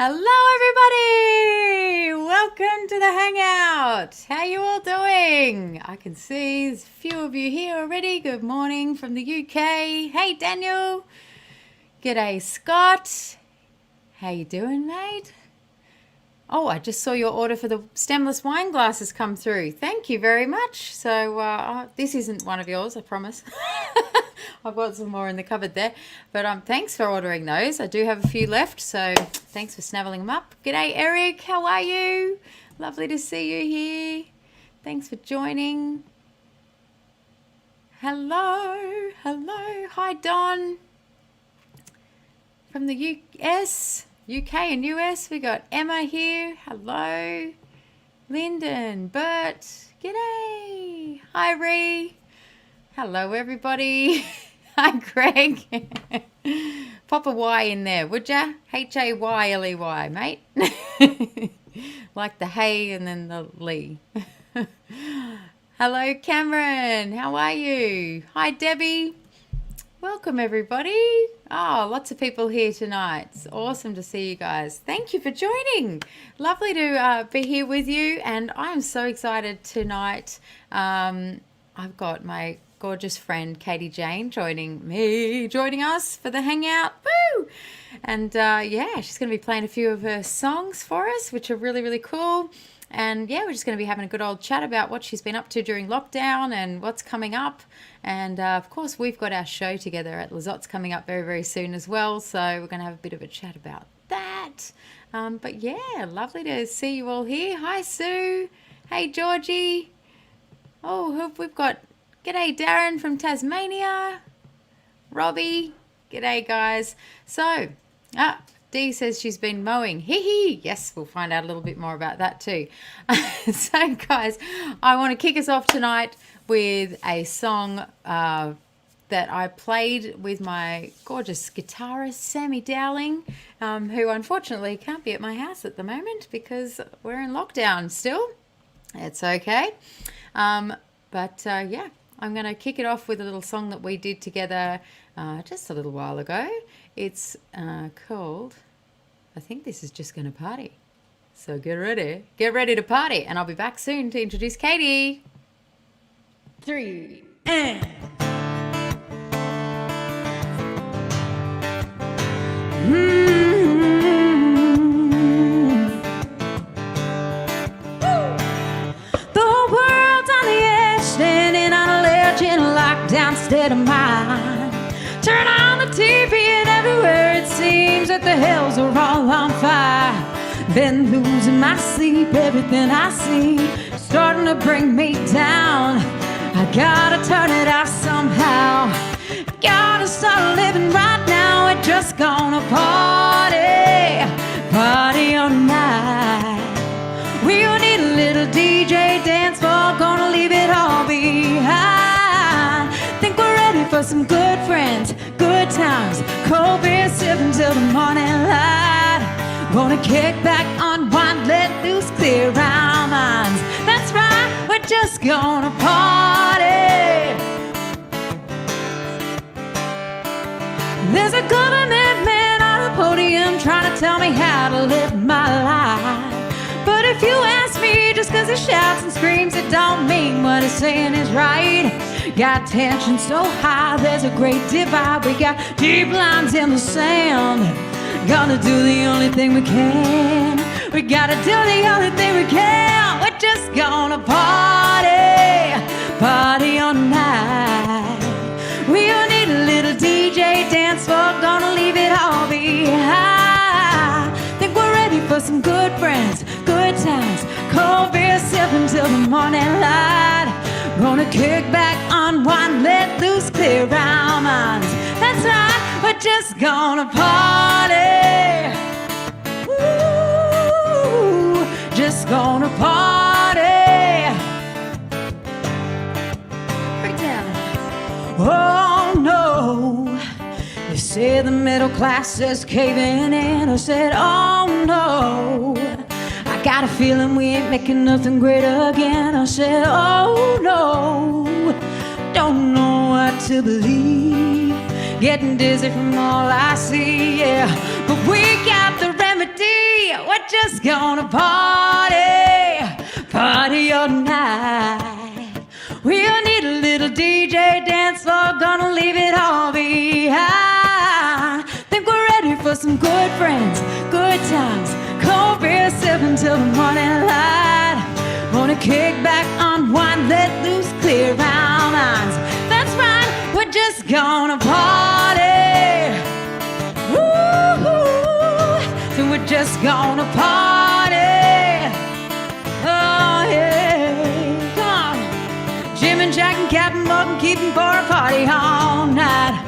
Hello everybody! Welcome to the Hangout! How you all doing? I can see there's a few of you here already. Good morning from the UK. Hey Daniel! G'day Scott! How you doing, mate? Oh, I just saw your order for the stemless wine glasses come through. Thank you very much. So this isn't one of yours, I promise. I've got some more in the cupboard there. But thanks for ordering those. I do have a few left, so thanks for snaveling them up. G'day, Eric. How are you? Lovely to see you here. Thanks for joining. Hello. Hello. Hi, Don. From the UK and US, we got Emma here. Hello. Lyndon, Bert. G'day. Hi, Ree. Hello, everybody. Hi, Greg. Pop a Y in there, would ya? Hayley, mate. Like the hay and then the Lee. Hello, Cameron. How are you? Hi, Debbie. Welcome, everybody. Oh, lots of people here tonight. It's awesome to see you guys. Thank you for joining. Lovely to be here with you, and I'm so excited tonight. I've got my gorgeous friend Katie Jayne joining us for the Hangout. Woo! And yeah, she's going to be playing a few of her songs for us, which are really, really cool. And yeah, we're just going to be having a good old chat about what she's been up to during lockdown and what's coming up. And of course, we've got our show together at Lizotte's coming up very, very soon as well. So we're going to have a bit of a chat about that. But yeah, lovely to see you all here. Hi, Sue. Hey, Georgie. Oh, we've got g'day, Darren from Tasmania. Robbie. G'day, guys. So, Dee says she's been mowing. Hee hee. Yes, we'll find out a little bit more about that too. So, guys, I want to kick us off tonight with a song that I played with my gorgeous guitarist, Sammy Dowling, who unfortunately can't be at my house at the moment because we're in lockdown still. It's okay. But yeah, I'm going to kick it off with a little song that we did together just a little while ago. It's called, I think this is Just Gonna Party. So get ready to party, and I'll be back soon to introduce Katie. 3 and downstairs of mine. Turn on the TV and everywhere it seems that the hells are all on fire. Been losing my sleep, everything I see starting to bring me down. I gotta turn it off somehow. Gotta start living right now. We're just gonna party all night. We'll need a little DJ dance floor, gonna leave it all behind. For some good friends, good times, cold beer sipping till the morning light. Wanna kick back, unwind, let loose, clear our minds. That's right, we're just gonna party. There's a government man on a podium trying to tell me how to live my life. But if you ask me, just cause he shouts and screams, it don't mean what he's saying is right. Got tension so high, there's a great divide. We got deep lines in the sand. Gonna do the only thing we can. We gotta do the only thing we can. We're just gonna party all night. We'll need a little DJ dance floor, gonna leave it all behind. Think we're ready for some good friends, good times, cold beer sipping till the morning light. Gonna kick back, unwind, let loose, clear our minds. That's right, we're just gonna party. Ooh, just gonna party. Break it down. Oh no, they say the middle class is caving in. I said, oh no, I got a feeling we ain't making nothing great again. I said, oh no, don't know what to believe. Getting dizzy from all I see, yeah. But we got the remedy. We're just gonna party all night. We'll need a little DJ dance floor, gonna leave it all behind. Think we're ready for some good friends, good times, cold beer sipping till the morning light. Wanna kick back, unwind, let loose, clear our minds. That's right, we're just gonna party. Woo-hoo. So we're just gonna party. Oh yeah, come on. Jim and Jack and Captain Morgan keeping for a party all night.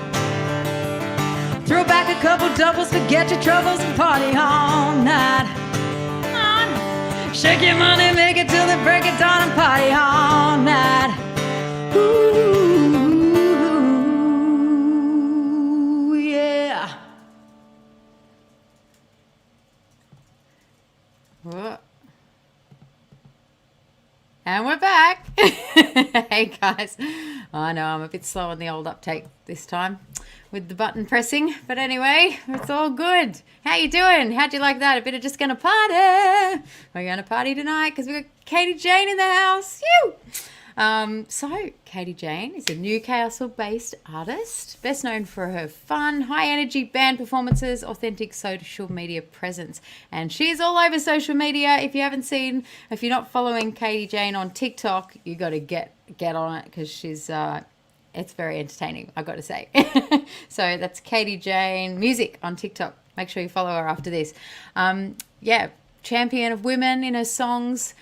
Throw back a couple doubles, forget your troubles and party all night. Come on. Shake your money, make it till the break of dawn and party all night. Ooh, yeah. Whoa. And we're back. Hey guys, I know I'm a bit slow on the old uptake this time with the button pressing, but anyway, it's all good. How you doing? How'd you like that? A bit of just gonna party. We're gonna party tonight because we got Katie Jayne in the house. Phew! So Katie Jayne is a Newcastle-based artist, best known for her fun, high-energy band performances, authentic social media presence, and she's all over social media. If you're not following Katie Jayne on TikTok, you got to get on it because she's it's very entertaining, I've got to say. So that's Katie Jayne Music on TikTok. Make sure you follow her after this. Champion of women in her songs,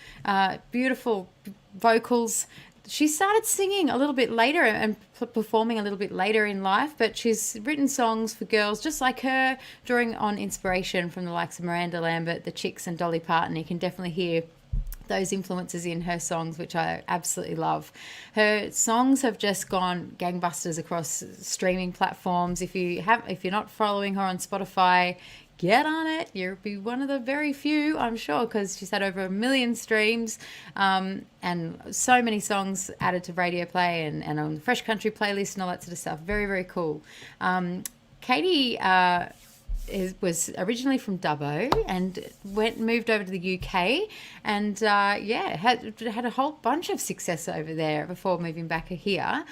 beautiful vocals. She started singing a little bit later and performing a little bit later in life, but she's written songs for girls just like her, drawing on inspiration from the likes of Miranda Lambert, the Chicks and Dolly Parton. You can definitely hear those influences in her songs, which I absolutely love. Her songs have just gone gangbusters across streaming platforms. If you're not following her on Spotify, get on it. You'll be one of the very few, I'm sure, because she's had over 1 million streams and so many songs added to radio play and on the Fresh Country playlist and all that sort of stuff. Very, very cool. Katie was originally from Dubbo and moved over to the UK and had a whole bunch of success over there before moving back here.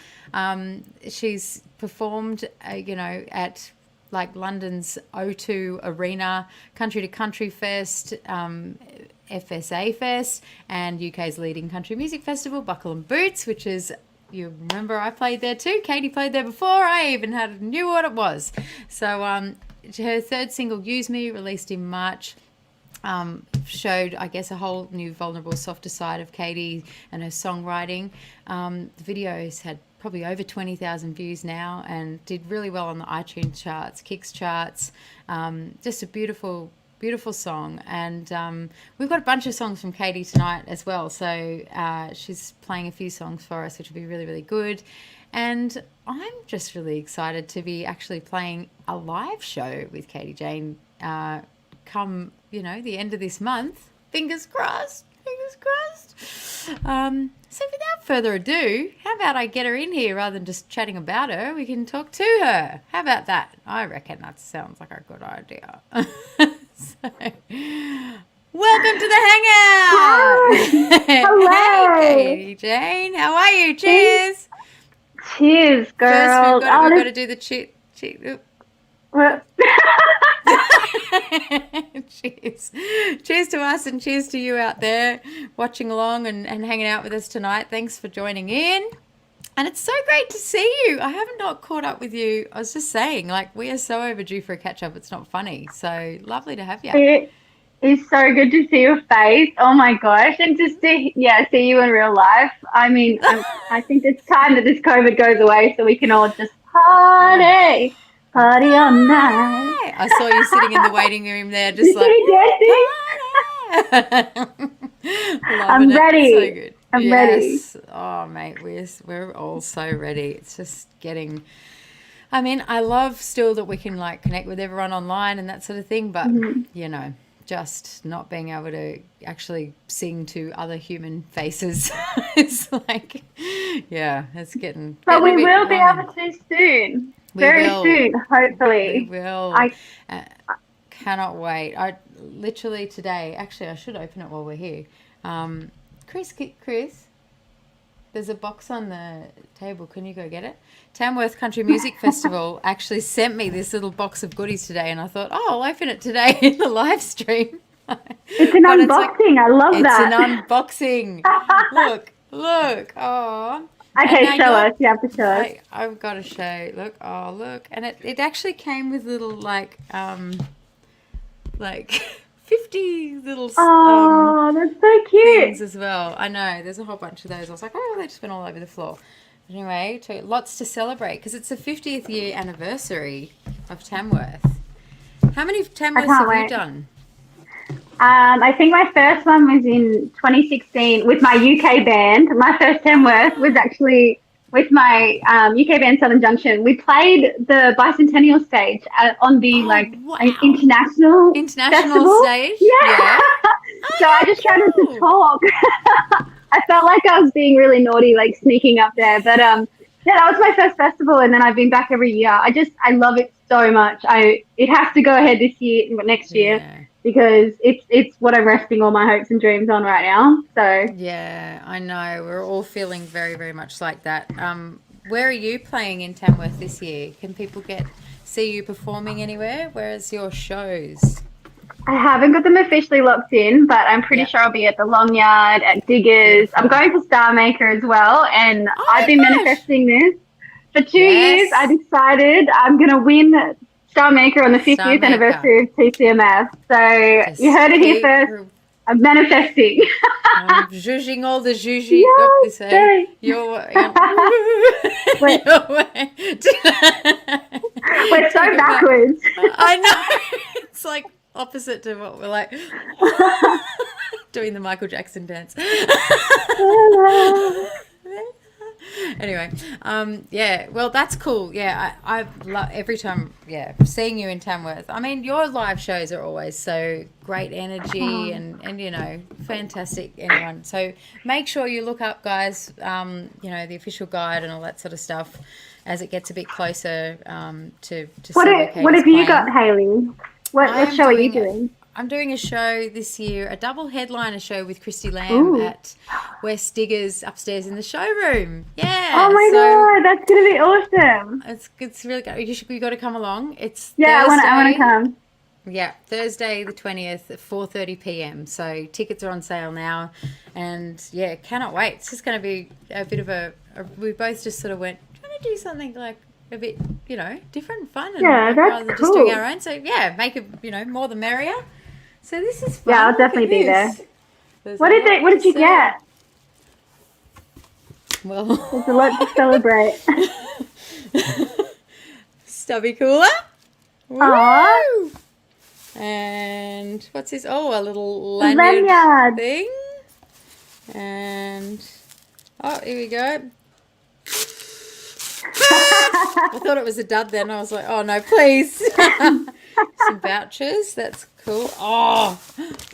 She's performed, at like London's O2 Arena, Country to Country Fest, FSA Fest, and UK's leading country music festival, Buckle and Boots, which is, you remember I played there too. Katie played there before I even knew what it was. So her third single, Use Me, released in March, showed, I guess, a whole new vulnerable, softer side of Katie and her songwriting. The videos had probably over 20,000 views now and did really well on the iTunes charts, Kicks charts. Just a beautiful, beautiful song. And we've got a bunch of songs from Katie tonight as well. So she's playing a few songs for us, which will be really, really good. And I'm just really excited to be actually playing a live show with Katie Jayne come, the end of this month. Fingers crossed. Fingers crossed. So without further ado, how about I get her in here rather than just chatting about her? We can talk to her. How about that? I reckon that sounds like a good idea. So, welcome to the Hangout. Hello. Hey, Katie Jayne. How are you? Cheers. Cheers, girl. First, we've got to do the cheat. Cheers. Cheers to us and cheers to you out there watching along and hanging out with us tonight. Thanks for joining in. And it's so great to see you. I haven't not caught up with you. I was just saying, we are so overdue for a catch up. It's not funny. So lovely to have you. It is so good to see your face. Oh my gosh. And just to see you in real life. I mean, I think it's time that this COVID goes away so we can all just party all night. I saw you sitting in the waiting room there just like, I'm ready. So good. I'm ready. Oh, mate, we're all so ready. It's just getting... I mean, I love still that we can connect with everyone online and that sort of thing, but just not being able to actually sing to other human faces. It's it's getting... But we will be able to soon. Very soon, hopefully. We will. Cannot wait. literally today. Actually, I should open it while we're here. Chris, there's a box on the table. Can you go get it? Tamworth Country Music Festival actually sent me this little box of goodies today, and I thought, oh, I'll open it today in the live stream. It's an unboxing. I love that. It's an unboxing. Look. Oh. Okay, show us. You have to show us. I've got to show. Look. And it actually came with little like 50 little that's so cute. things as well. I know. There's a whole bunch of those. I was like, oh, they just went all over the floor. Anyway, lots to celebrate because it's the 50th year anniversary of Tamworth. How many Tamworths have you done? I think my first one was in 2016 with my UK band. My first Tamworth was actually with my UK band Southern Junction. We played the bicentennial stage on the international festival. Stage. Yeah. So I just started to talk. I felt like I was being really naughty, like sneaking up there. But that was my first festival, and then I've been back every year. I love it so much. It has to go ahead next year because it's what I'm resting all my hopes and dreams on right now. So yeah, I know we're all feeling very, very much like that. Where are you playing in Tamworth this year? Can people see you performing anywhere? Where's your shows? I haven't got them officially locked in, but I'm pretty sure I'll be at the Long Yard, at Diggers. I'm going to Star Maker as well, and I've been manifesting this for 2 years. I decided I'm going to win Star Maker on the 50th anniversary of TCMF. So you heard it here first. I'm manifesting. I'm judging all the juji. We're so backwards. I know. It's like opposite to what we're like doing the Michael Jackson dance. Anyway, well, that's cool. I love every time seeing you in Tamworth. I mean, your live shows are always so great energy and fantastic, anyone. So make sure you look up, guys, the official guide and all that sort of stuff as it gets a bit closer to what have you got, Hayley? What show are you doing? I'm doing a show this year, a double headliner show with Christy Lamb at West Diggers upstairs in the showroom. Yeah. Oh my God, that's gonna be awesome. It's really good. You got to come along. It's I want to come. Yeah, Thursday the 20th at 4:30 p.m. So tickets are on sale now, and cannot wait. It's just going to be a bit of we both just sort of went trying to do something like a bit, different, fun, and rather than just doing our own. So make it, more the merrier. So this is fun. Yeah, I'll definitely be there. What did you get? Well, there's a lot to celebrate. Stubby cooler. Aww. And what's this? Oh, a little lanyard thing. And here we go. I thought it was a dud then. I was like, oh no, please. Some vouchers. That's cool. Oh,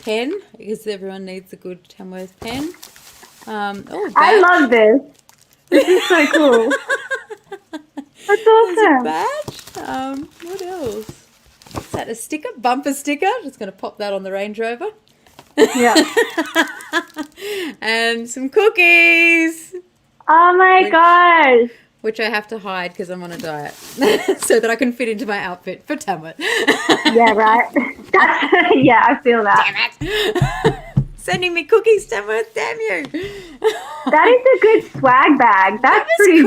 pen, because everyone needs a good Tamworth pen. I love this. This is so cool. That's awesome. Badge. What else? Is that a sticker? Bumper sticker. Just going to pop that on the Range Rover. Yeah. And some cookies. Oh my gosh. Which I have to hide because I'm on a diet so that I can fit into my outfit for Tamworth. Yeah, right. I feel that. Damn it. Sending me cookies, Tamworth, damn you. That is a good swag bag. That's pretty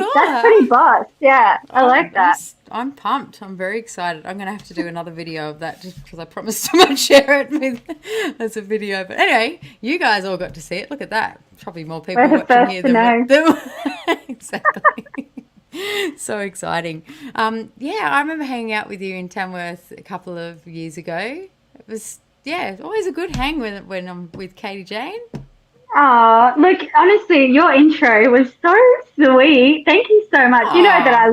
boss. Yeah, I like that. I'm pumped. I'm very excited. I'm going to have to do another video of that just because I promised I might share it as a video. But anyway, you guys all got to see it. Look at that. Probably more people watching here than exactly. So exciting. I remember hanging out with you in Tamworth a couple of years ago. It was, always a good hang when I'm with Katie Jayne. Oh, look, honestly, your intro was so sweet. Thank you so much. You know that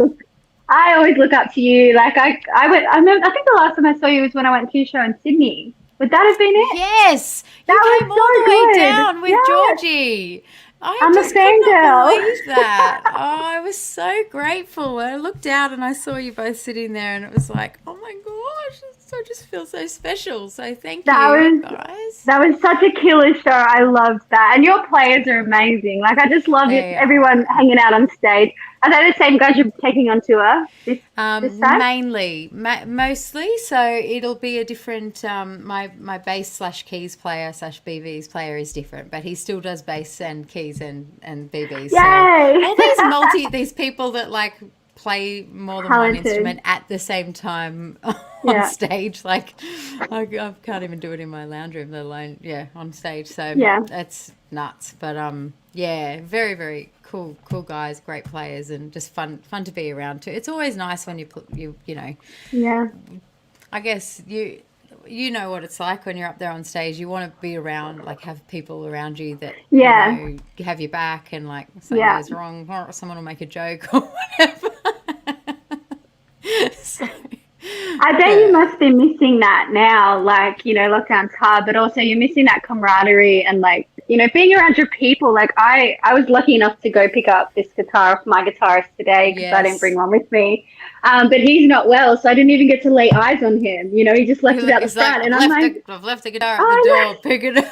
I always look up to you. Like I think the last time I saw you was when I went to your show in Sydney. Would that have been it? Yes. You came all the way down with Georgie. I'm a fangirl. Believe that. I was so grateful. I looked out and I saw you both sitting there and it was like, oh my gosh, it's I just feel so special. So thank That you, was guys. that was such a killer show. I loved that, and your players are amazing. Like I just love it. They Everyone are. hanging out on stage. Are they the same guys you're taking on tour this time? Mainly, mostly. So it'll be a different. My bass slash keys player slash BBs player is different, but he still does bass and keys and BBs. So Yay! all these people that like play more than one Talented. instrument at the same time on Yeah. stage. Like I can't even do it in my lounge room, let alone on stage. So Yeah. that's nuts. But very very cool guys, great players, and just fun to be around too. It's always nice when you know. Yeah. I guess you know what it's like when you're up there on stage. You want to be around, like have people around you that Yeah. you know, have your back, and like something Yeah. goes wrong, or someone will make a joke or whatever. So, I bet you must be missing that now. Like, you know, lockdown's hard, but also you're missing that camaraderie and like, you know, being around your people. Like I was lucky enough to go pick up this guitar off my guitarist today because I didn't bring one with me. But he's not well, so I didn't even get to lay eyes on him. You know, he just left it out the front, and I'm like, I've left the guitar at the door. Pick it up.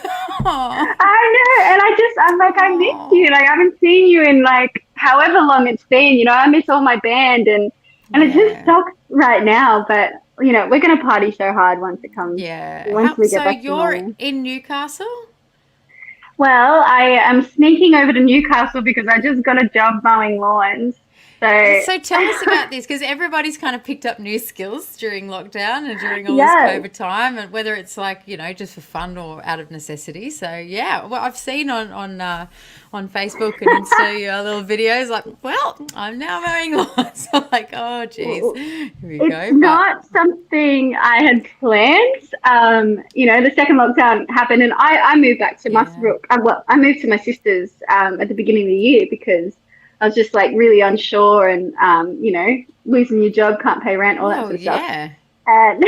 I know, and I'm like, I miss you. Like I haven't seen you in like however long it's been. You know, I miss all my band, and it just sucks right now. But you know, we're gonna party so hard once it comes. Yeah. Once we get So back to you're normal. in Newcastle? Well, I am sneaking over to Newcastle because I just got a job mowing lawns. So tell us about this, because everybody's kind of picked up new skills during lockdown and during all this COVID time, and whether it's like, you know, just for fun or out of necessity. So yeah, well, I've seen on Facebook and Insta your little videos like, well, I'm now mowing lawns. I'm like, oh geez, here we go. It's not something I had planned. You know, the second lockdown happened, and I moved back to Musbrook. I moved to my sister's at the beginning of the year because I was just like really unsure, and you know, losing your job, can't pay rent, all that sort of stuff. And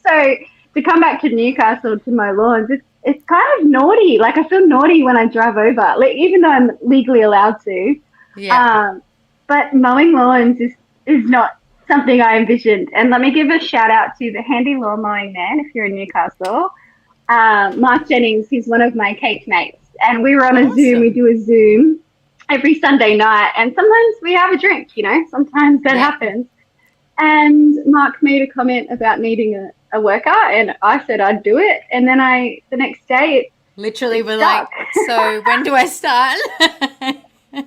so to come back to Newcastle to mow lawns, it's kind of naughty. Like I feel naughty when I drive over, like even though I'm legally allowed to. Yeah. But mowing lawns is not something I envisioned. And let me give a shout out to the handy lawn mowing man if you're in Newcastle. Mark Jennings, he's one of my cake mates, and we were on a Zoom. We do a Zoom every Sunday night, and sometimes we have a drink, you know, sometimes that happens. And Mark made a comment about needing a worker, and I said I'd do it. And then the next day, literally we're like, so when do I start? Yeah,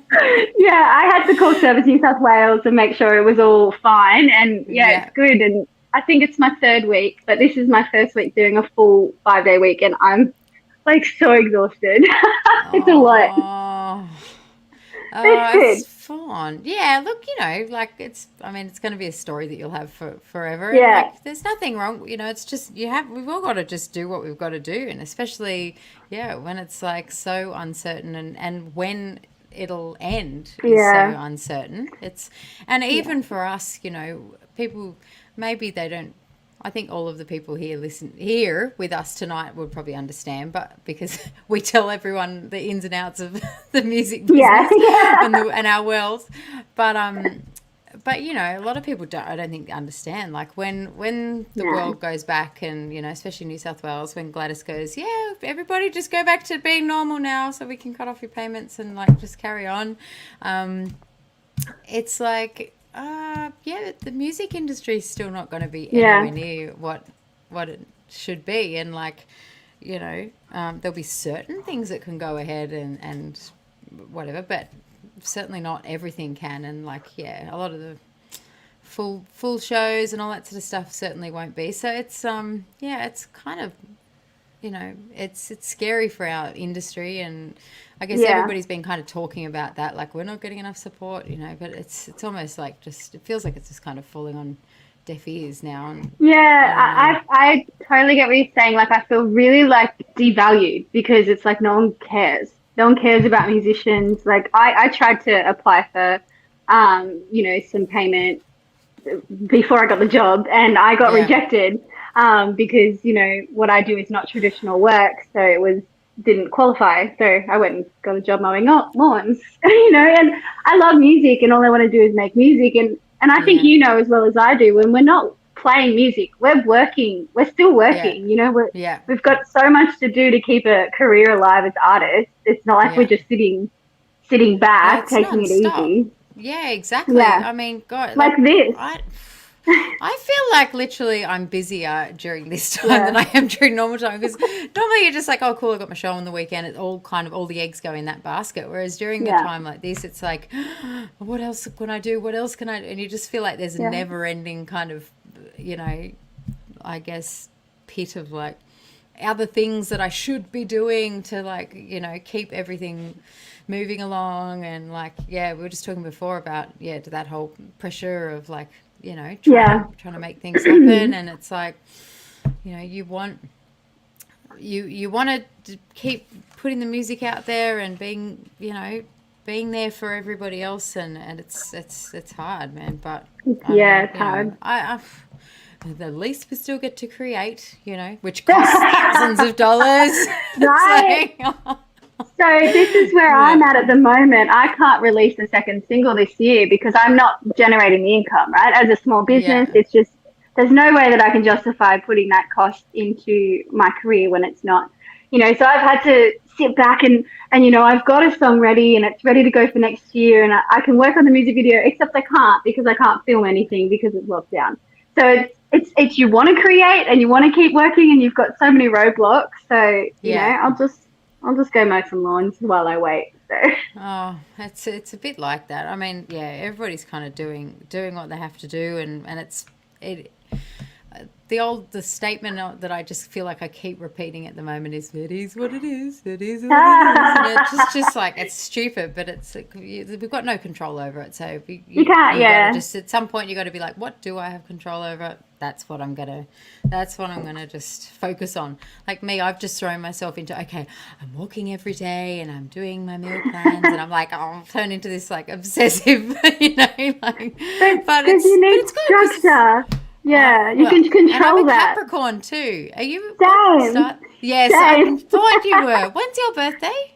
I had to call Service New South Wales and make sure it was all fine. And it's good. And I think it's my third week, but this is my first week doing a full 5-day week, and I'm like so exhausted. It's a lot. It's fun. Yeah, look, you know, like it's going to be a story that you'll have for forever. And like, there's nothing wrong, you know, it's just we've all got to just do what we've got to do. And especially, when it's like so uncertain and when it'll end is so uncertain. And even for us, you know, people, maybe they don't, I think all of the people here with us tonight would probably understand, but because we tell everyone the ins and outs of the music business and our worlds, but you know, a lot of people I don't think understand. Like when the world goes back, and you know, especially New South Wales, when Gladys goes, everybody just go back to being normal now, so we can cut off your payments and like just carry on. It's like. The music industry is still not going to be anywhere near what it should be, and like, you know, there'll be certain things that can go ahead and whatever, but certainly not everything can. And like, a lot of the full shows and all that sort of stuff certainly won't be. So it's it's kind of, you know, it's scary for our industry, and I guess everybody's been kind of talking about that, like we're not getting enough support, you know, but it's almost like it feels like it's just kind of falling on deaf ears now. And I totally get what you're saying. Like I feel really like devalued because it's like no one cares. No one cares about musicians. Like I tried to apply for, you know, some payment before I got the job, and I got rejected because, you know, what I do is not traditional work, so it didn't qualify. So I went and got a job mowing lawns, you know, and I love music, and all I want to do is make music. And I think you know as well as I do, when we're not playing music. We're working. We're still working. You know, we've got so much to do to keep a career alive as artists. It's not like we're just sitting back, taking it easy. Yeah, exactly. Yeah. I mean, God, like this. I feel like literally I'm busier during this time than I am during normal time, because normally you're just like, oh, cool, I got my show on the weekend. It's all kind of, all the eggs go in that basket. Whereas during a time like this, it's like, what else can I do? What else can I do? And you just feel like there's a never ending kind of, you know, I guess pit of like other things that I should be doing to, like, you know, keep everything moving along. And like, we were just talking before about, that whole pressure of like, you know, trying to make things happen. And it's like, you know, you want to keep putting the music out there and being, you know, being there for everybody else, and it's hard, man. But it's hard. I at least we still get to create, you know, which costs thousands of dollars. Right. So this is where I'm at the moment. I can't release a second single this year because I'm not generating the income, right? As a small business, it's just, there's no way that I can justify putting that cost into my career when it's not, you know. So I've had to sit back and you know, I've got a song ready and it's ready to go for next year, and I can work on the music video, except I can't because I can't film anything because it's locked down. So it's you want to create and you want to keep working, and you've got so many roadblocks. So you know, I'll just go mow some lawns while I wait. So. Oh, it's a bit like that. I mean, everybody's kind of doing what they have to do, and the statement that I just feel like I keep repeating at the moment is, it is what it is. It is what it is. And it's just like, it's stupid, but it's like, we've got no control over it. So you can't. Just at some point you got to be like, what do I have control over? That's what I'm gonna just focus on. Like me, I've just thrown myself into, okay, I'm walking every day and I'm doing my meal plans, and I'm like, I'll turn into this like obsessive, you know, like. But it's good. Structure. Yeah, you can control and I'm a that. Capricorn too. Are you? Same. Yes, I thought you were. When's your birthday?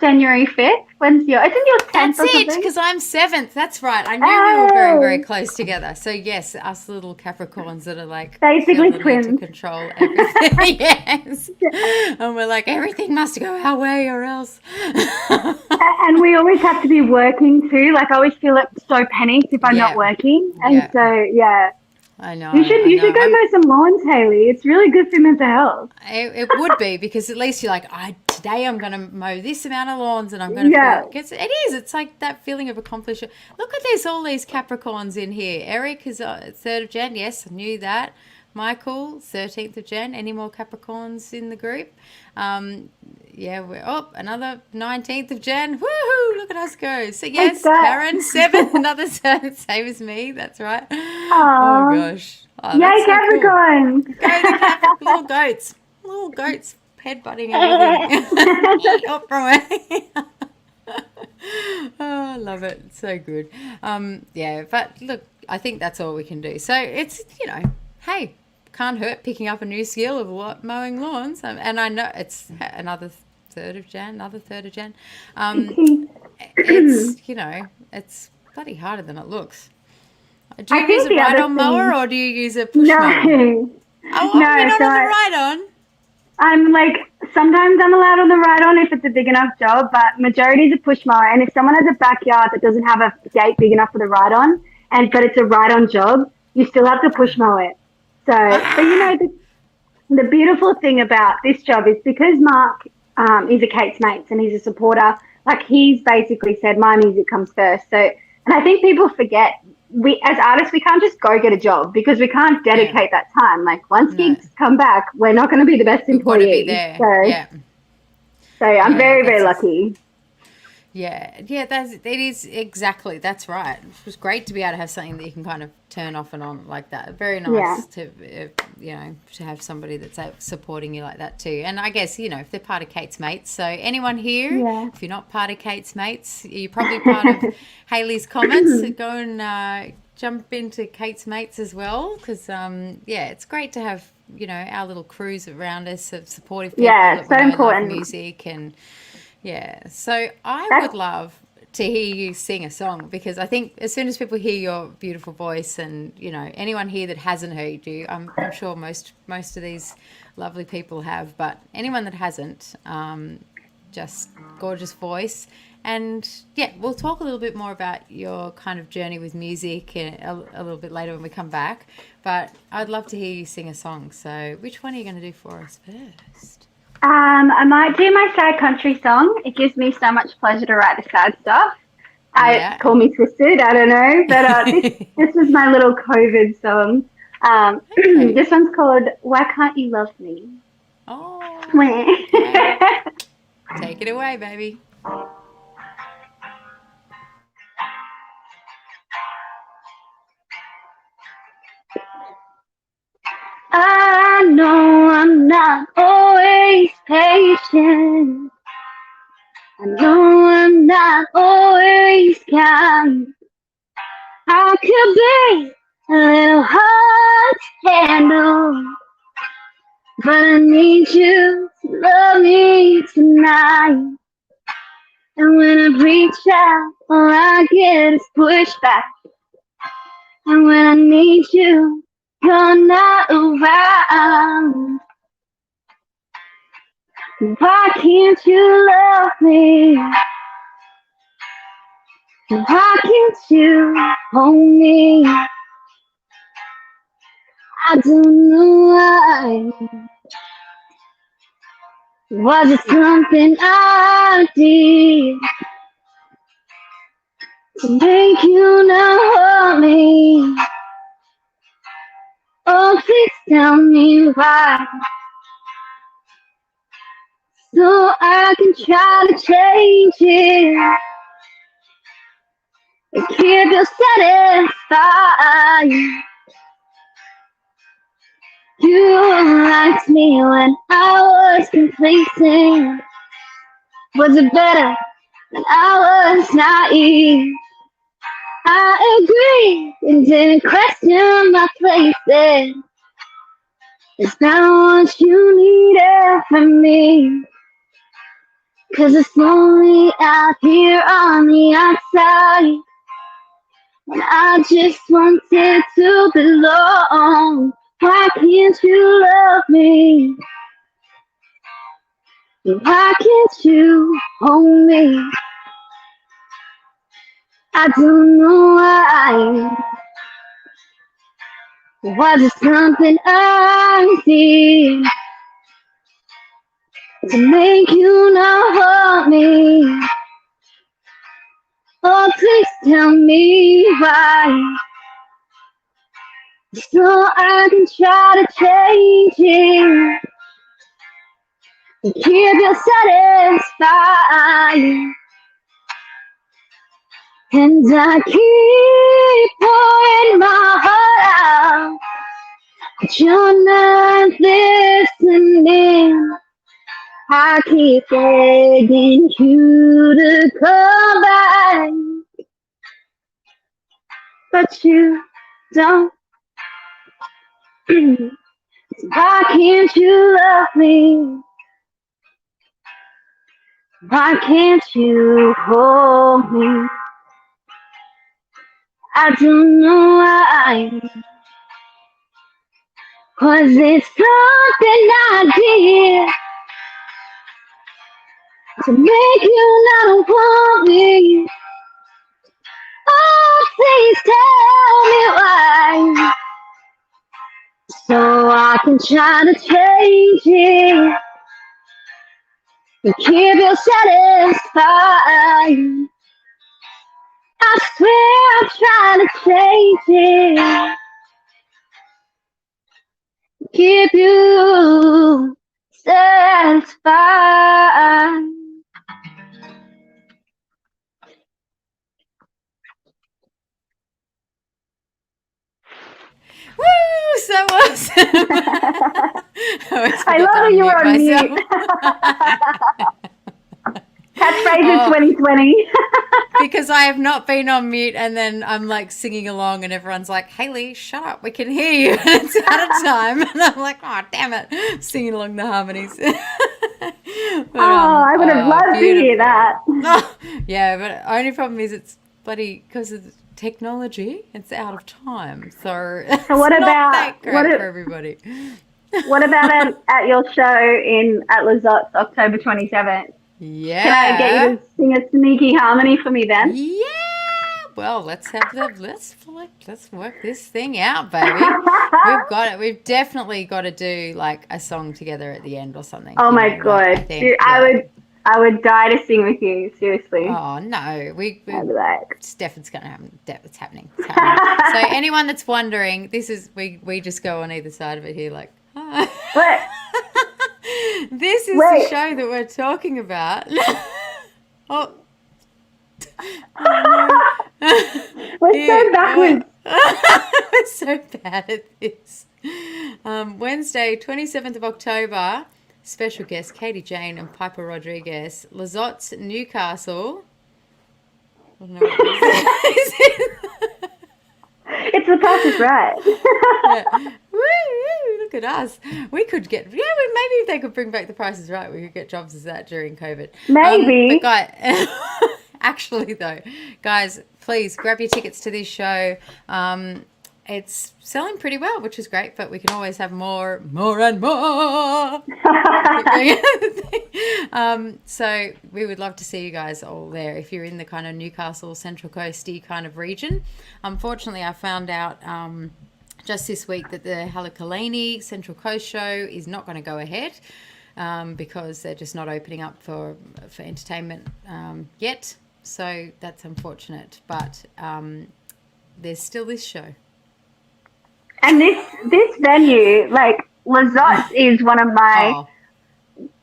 January 5th. When's your? Isn't your 10th? That's it, because I'm 7th. That's right. I knew we were very, very close together. So yes, us little Capricorns that are like basically twins to control everything. Yes, and we're like, everything must go our way or else. And we always have to be working too. Like I always feel like so panicked if I'm not working, and so I know. You should go mow some lawns, Hayley. It's really good for mental health. It would be, because at least you're like, today I'm going to mow this amount of lawns, and I'm going to feel, it is. It's like that feeling of accomplishment. Look at all these Capricorns in here. Eric is 3rd of Jan. Yes, I knew that. Michael, 13th of Jan. Any more Capricorns in the group? We're another 19th of Jan. Woohoo! Look at us go. So yes, Karen, 7th, another same as me. That's right. Oh gosh. Oh, yay, Capricorn! Cool. Go the Capricorn, little goats, headbutting everything. Up from it. Oh, I love it. It's so good. But look, I think that's all we can do. So it's, you know, hey, can't hurt picking up a new skill of mowing lawns. And I know it's another 3rd of Jan. It's, you know, it's bloody harder than it looks. Do you use a ride-on mower, or do you use a push mower? Oh, you're not on the ride-on? I'm like, sometimes I'm allowed on the ride-on if it's a big enough job, but majority is a push mower. And if someone has a backyard that doesn't have a gate big enough for the ride-on, but it's a ride-on job, you still have to push mow it. So, but you know, the beautiful thing about this job is because Mark is a Kate's Mates and he's a supporter, like he's basically said, my music comes first. So, and I think people forget, we as artists, we can't just go get a job because we can't dedicate that time. Like once gigs come back, we're not going to be the best employees. Be there. So I'm very, very lucky. It is exactly. That's right. It was great to be able to have something that you can kind of turn off and on like that. Very nice to, to have somebody that's supporting you like that too. And I guess, you know, if they're part of Kate's Mates. So anyone here, if you're not part of Kate's Mates, you're probably part of Hayley's comments. Go and jump into Kate's Mates as well, because it's great to have, you know, our little crews around us of supportive people. Yeah, so important. Music and. Yeah, so I would love to hear you sing a song, because I think as soon as people hear your beautiful voice, and you know, anyone here that hasn't heard you, I'm sure most of these lovely people have, but anyone that hasn't, just gorgeous voice. And yeah, we'll talk a little bit more about your kind of journey with music a little bit later when we come back. But I'd love to hear you sing a song. So which one are you going to do for us first? I might do my sad country song. It gives me so much pleasure to write the sad stuff. Call me twisted, I don't know, but this is my little COVID song. Okay. This one's called "Why Can't You Love Me." Oh, Okay. take it away, baby. I know I'm not always patient. I know I'm not always kind. I could be a little hard to handle, but I need you to love me tonight. And when I reach out, all I get is pushback. And when I need you, you're not around. Why can't you love me? Why can't you hold me? I don't know why. Was it something I did to make you not hold me? Oh, please tell me why, so I can try to change it and keep you satisfied. You liked me when I was complacent. Was it better when I was naive? I agree and didn't question my place there. Is that what you needed from me? 'Cause it's lonely out here on the outside, and I just wanted to belong. Why can't you love me? Why can't you hold me? I don't know why. Was it something I did to make you not hold me? Oh, please tell me why, so I can try to change it and keep you satisfied. And I keep pouring my heart out, but you're not listening. I keep begging you to come back, but you don't. Why can't you love me? Why can't you hold me? I don't know why. Was it something I did to make you not want me? Oh, please tell me why, so I can try to change it and keep you satisfied. I swear I'm trying to change it, keep you satisfied. Woo! So awesome. I love that you were on mute. Catchphrase of 2020. Because I have not been on mute, and then I'm like singing along and everyone's like, Hayley, shut up, we can hear you. And it's out of time. And I'm like, oh, damn it. Singing along the harmonies. But, I would have loved to hear that. Yeah, but only problem is it's bloody because of the technology. It's out of time, so it's So what not about that great for everybody. what about at your show at Lizottes October 27th? Yeah. Can I get you to sing a sneaky harmony for me then? Yeah. Well, let's work this thing out, baby. We've got it. We've definitely got to do like a song together at the end or something. Oh my God. Like, Dude, I would die to sing with you, seriously. Oh no, I'd be like, Stefan's gonna happen. It's happening. It's happening. So anyone that's wondering, this is we just go on either side of it here, like. what? This is the show that we're talking about. Oh. We're so backwards. We're so bad at this. Wednesday, 27th of October, special guest Katie Jayne and Piper Rodriguez, Lizottes, Newcastle. I don't know what this is. It's The Price is Right. Yeah. Woo, look at us. We could get, maybe if they could bring back The Price is Right, we could get jobs as that during COVID. Maybe. But actually though, guys, please grab your tickets to this show. It's selling pretty well, which is great, but we can always have more and more. So we would love to see you guys all there if you're in the kind of Newcastle, Central Coasty kind of region. Unfortunately, I found out just this week that the Halakalini Central Coast show is not going to go ahead because they're just not opening up for entertainment yet. So that's unfortunate, but there's still this show. And this venue, like Lizottes, is one of my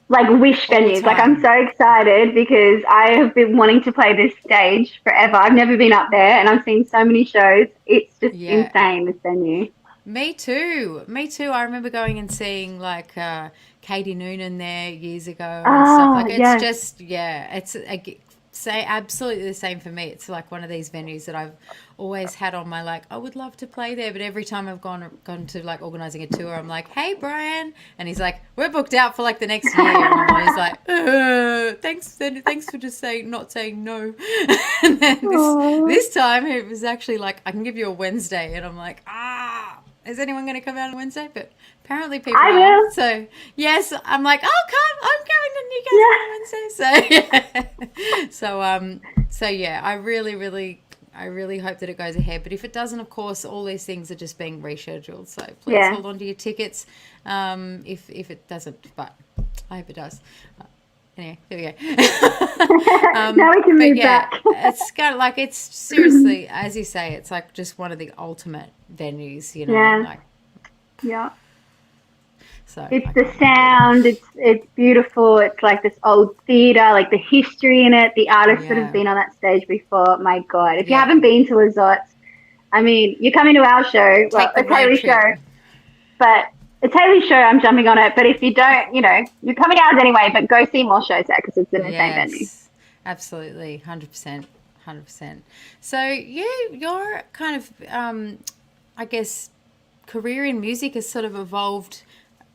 wish venues. Like I'm so excited because I have been wanting to play this stage forever. I've never been up there, and I've seen so many shows. It's just insane, this venue. Me too. I remember going and seeing like Katie Noonan there years ago and stuff. Like it's just it's absolutely the same for me. It's like one of these venues that I've always had on my I would love to play there, but every time I've gone to like organizing a tour, I'm like, hey Brian, and he's like, we're booked out for like the next year, and I'm always like, thanks for just not saying no. And then this time it was actually like, I can give you a Wednesday, and I'm like, is anyone going to come out on Wednesday? But apparently people are. So yes, I'm like, I'll come. I'm coming to Newcastle on Wednesday. So yeah, I really hope that it goes ahead. But if it doesn't, of course, all these things are just being rescheduled. So please hold on to your tickets. If it doesn't, but I hope it does. Anyway, there we go. Now we can move back. It's kind of it's seriously, as you say, it's like just one of the ultimate venues, you know. Yeah. So it's the sound. It's beautiful. It's like this old theatre, like the history in it, the artists that have been on that stage before. My God, if you haven't been to Lizottes, I mean, you're coming to our show. Well, it's Hayley's show, but it's Hayley's show. I'm jumping on it. But if you don't, you're coming out anyway. But go see more shows there because it's in the same venue. Absolutely, 100%. So your kind of, I guess, career in music has sort of evolved.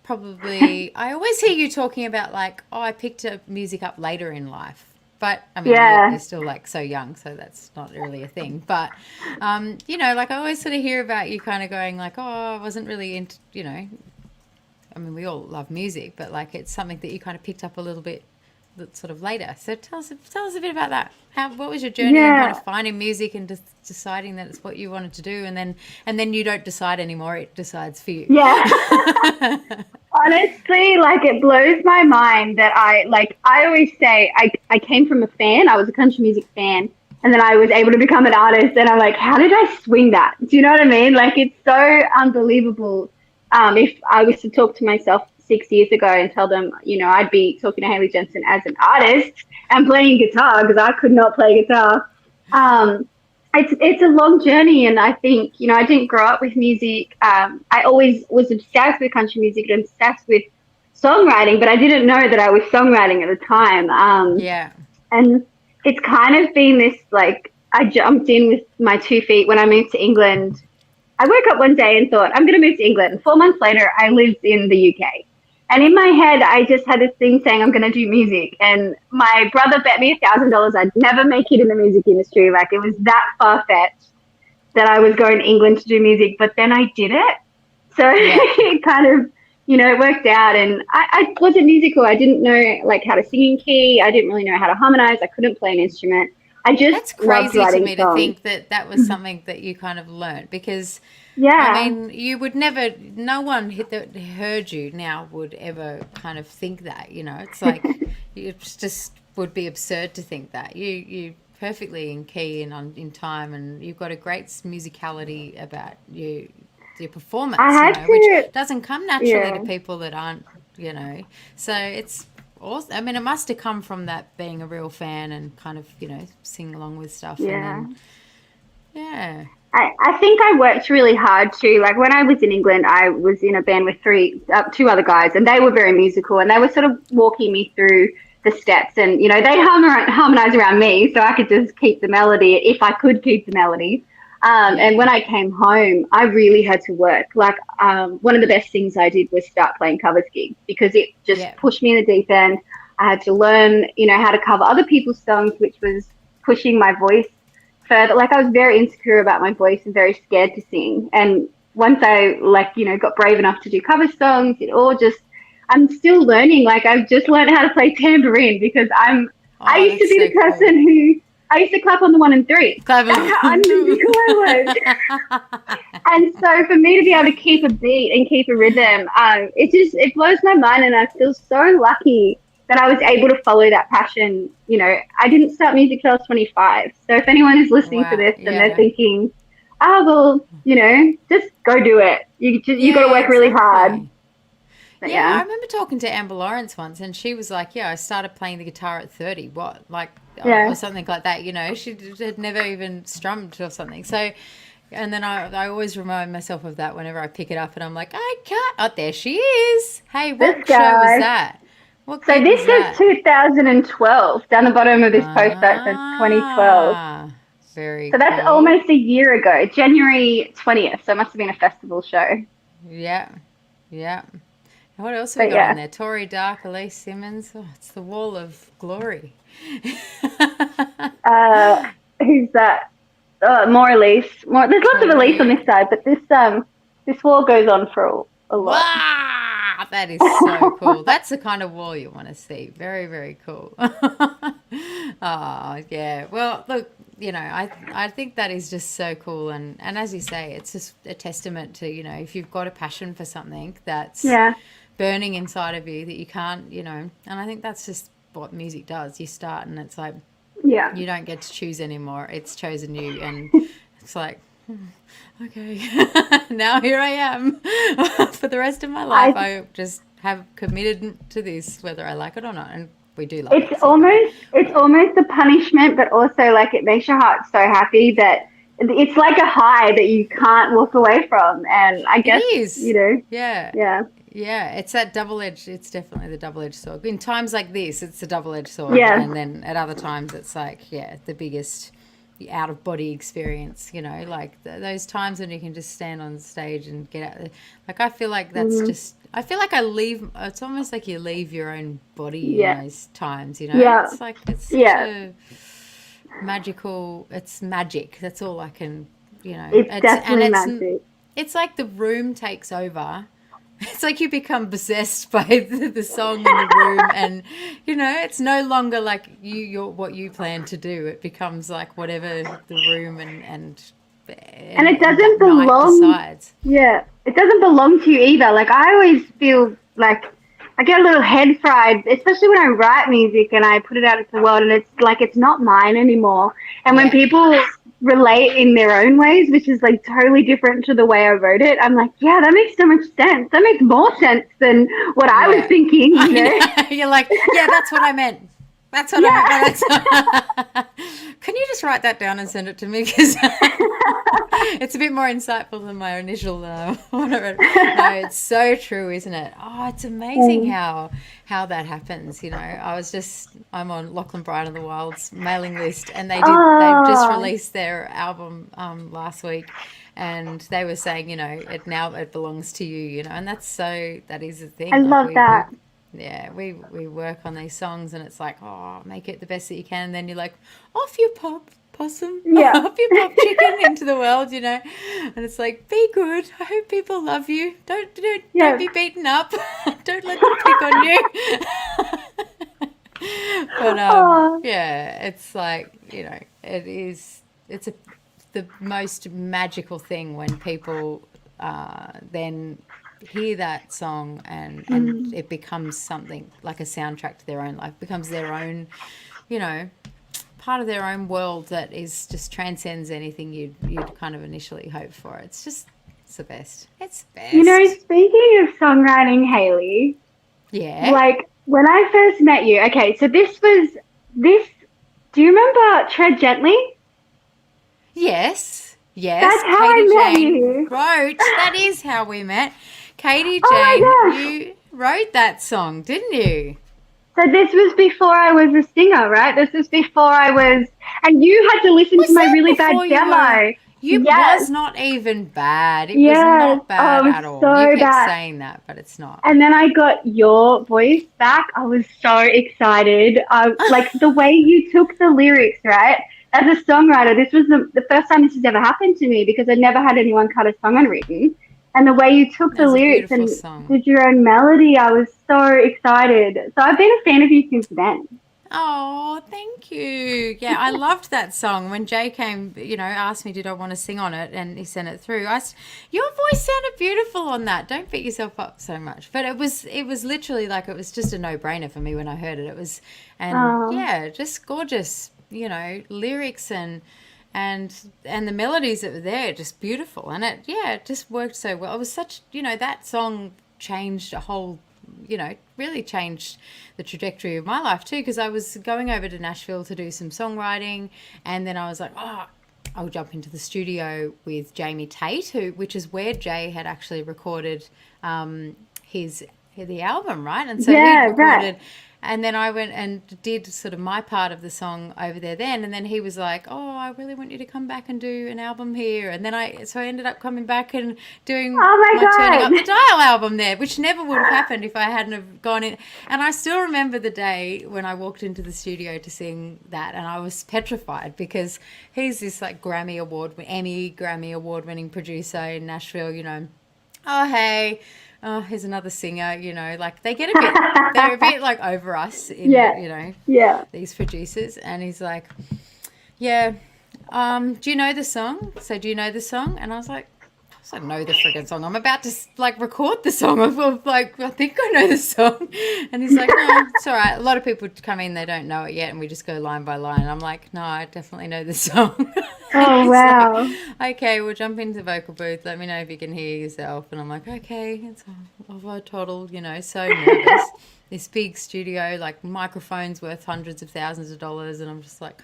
Probably, I always hear you talking about I picked up music up later in life. But I mean, you're still so young, so that's not really a thing. But I always sort of hear about you kind of going I wasn't really into, I mean, we all love music, but it's something that you kind of picked up a little bit sort of later. So tell us a bit about that. What was your journey in kind of finding music and deciding that it's what you wanted to do, and then you don't decide anymore; it decides for you. Yeah. Honestly, it blows my mind that I always say I came from a fan. I was a country music fan, and then I was able to become an artist. And I'm like, how did I swing that? Do you know what I mean? It's so unbelievable. If I was to talk to myself 6 years ago and tell them, I'd be talking to Hayley Jensen as an artist and playing guitar because I could not play guitar. It's a long journey, and I think, I didn't grow up with music. I always was obsessed with country music and obsessed with songwriting, but I didn't know that I was songwriting at the time. And it's kind of been this, I jumped in with my 2 feet when I moved to England. I woke up one day and thought, I'm going to move to England. And 4 months later, I lived in the UK. And in my head, I just had this thing saying I'm going to do music. And my brother bet me $1,000 I'd never make it in the music industry. Like it was that far fetched that I was going to England to do music. But then I did it. So it kind of, it worked out. And I wasn't musical. I didn't know like how to sing in key. I didn't really know how to harmonize. I couldn't play an instrument. I just That's crazy to me songs. to think that was something that you kind of learned because, yeah. I mean, you would never, no one that heard you now would ever kind of think that, It's like, it just would be absurd to think that. You perfectly in key and in time, and you've got a great musicality about your performance, which doesn't come naturally to people that aren't, So it's awesome. I mean, it must have come from that being a real fan and kind of, sing along with stuff. Yeah. And then, I think I worked really hard too. Like when I was in England, I was in a band with two other guys, and they were very musical, and they were sort of walking me through the steps, and they harmonize around me, so I could just keep the melody if I could keep the melody. And when I came home, I really had to work. Like one of the best things I did was start playing covers gigs because it just pushed me in the deep end. I had to learn, how to cover other people's songs, which was pushing my voice further. Like I was very insecure about my voice and very scared to sing. And once I got brave enough to do cover songs, I'm still learning. Like I've just learned how to play tambourine because I used to be the person who I used to clap on the 1 and 3. That's how unmusical I was. And so for me to be able to keep a beat and keep a rhythm, it blows my mind, and I feel so lucky that I was able to follow that passion. I didn't start music till I was 25. So if anyone is listening to this and they're thinking, just go do it. You got to work really hard. But I remember talking to Amber Lawrence once, and she was like, I started playing the guitar at 30. What? Like, or something like that, She had never even strummed or something. So, and then I always remind myself of that whenever I pick it up, and I'm like, I can't. Oh, there she is. Hey, what show was that? So this is 2012. Down the bottom of this post that says 2012. Very So that's almost a year ago, January 20th. So it must have been a festival show. Yeah. What else have we got on there? Tori Dark, Elise Simmons. Oh, it's the wall of glory. Who's that? More Elise. There's lots of Elise on this side, but this wall goes on for a lot. Wow, that is so cool. That's the kind of wall you want to see. Very, very cool. Oh, yeah. Well, look, I think that is just so cool. And as you say, it's just a testament to, if you've got a passion for something that's burning inside of you that you can't, and I think that's just what music does. You start and it's like, you don't get to choose anymore. It's chosen you. And it's like, okay, now here I am for the rest of my life. I just have committed to this, whether I like it or not. And we do like it. It's almost a punishment, but also like it makes your heart so happy that it's like a high that you can't walk away from. And I guess, it is. Yeah, it's that double-edged, it's definitely the double-edged sword. In times like this, it's the double-edged sword. Yeah. And then at other times, it's like, the biggest out-of-body experience, like those times when you can just stand on stage and get out there. Like, I feel like that's I feel like it's almost like you leave your own body in those times, Yeah. It's like, it's such a magical, it's magic. That's all I can, It's definitely magic. It's like the room takes over. It's like you become possessed by the song in the room, and it's no longer like you're what you plan to do. It becomes like whatever the room and it doesn't belong. Decides. Yeah, it doesn't belong to you either. Like I always feel like I get a little head fried, especially when I write music and I put it out into the world, and it's like it's not mine anymore. And when people relate in their own ways, which is like totally different to the way I wrote it, I'm like, yeah, that makes so much sense. That makes more sense than what I was thinking. You're like, that's what I meant. That's what I meant. Can you just write that down and send it to me? Because it's a bit more insightful than my initial one I read. No, it's so true, isn't it? Oh, it's amazing how that happens. I'm on Lachlan Bryan and the Wild's mailing list, and they've just released their album last week. and they were saying, it belongs to you, and that is the thing. I love that. We work on these songs, and it's like, oh, make it the best that you can, and then you're like, off you pop, possum, off you pop, chicken, into the world, and it's like, be good. I hope people love you. Don't be beaten up. Don't let them pick on you. But it's like, it's the most magical thing when people then hear that song and it becomes something like a soundtrack to their own life, becomes their own, part of their own world that is just transcends anything you'd kind of initially hope for. It's the best. It's the best. Speaking of songwriting, Hayley. Yeah. Like, when I first met you, okay, so do you remember Tread Gently? Yes. That's how Katie I met Jayne you. that is how we met. Katie Oh my Jayne, gosh. you wrote that song, didn't you? So this was before I was a singer, right? This was before I was, and you had to listen to my really bad demo. Was not even bad. It was not bad at all. So You kept bad. saying that, but it's not. And then I got your voice back. I was so excited. Like the way you took the lyrics, right? As a songwriter, this was the first time this has ever happened to me because I never had anyone cut a song unwritten. And the way you took the lyrics and did your own melody, I was so excited. So I've been a fan of you since then. Oh, thank you. Yeah, I loved that song. When Jay came, asked me, did I want to sing on it, and he sent it through. Your voice sounded beautiful on that. Don't beat yourself up so much. But it was literally like, it was just a no-brainer for me when I heard it. It was, just gorgeous, lyrics and the melodies that were there, just beautiful. And it just worked so well. It was such, that song changed a whole, really changed the trajectory of my life too, because I was going over to Nashville to do some songwriting, and then I was like, I'll jump into the studio with Jamie Tate, which is where Jay had actually recorded the album, right? And so he recorded, right. And then I went and did sort of my part of the song over there then. And then he was like, I really want you to come back and do an album here. And then I ended up coming back and doing my Turning Up the Dial album there, which never would have happened if I hadn't have gone in. And I still remember the day when I walked into the studio to sing that, and I was petrified because he's this like Emmy Grammy Award winning producer in Nashville, hey, here's another singer, like they're a bit like over us these producers. And he's like, do you know the song? So do you know the song? And I was like, I know the friggin' song. I'm about to like record the song. I'm like, I think I know the song. And he's like, no, it's all right. A lot of people come in, they don't know it yet, and we just go line by line. And I'm like, no, I definitely know the song. Oh, wow. Like, okay, we'll jump into the vocal booth. Let me know if you can hear yourself. And I'm like, okay. It's a total, so nervous. This big studio, like microphones worth hundreds of thousands of dollars. And I'm just like,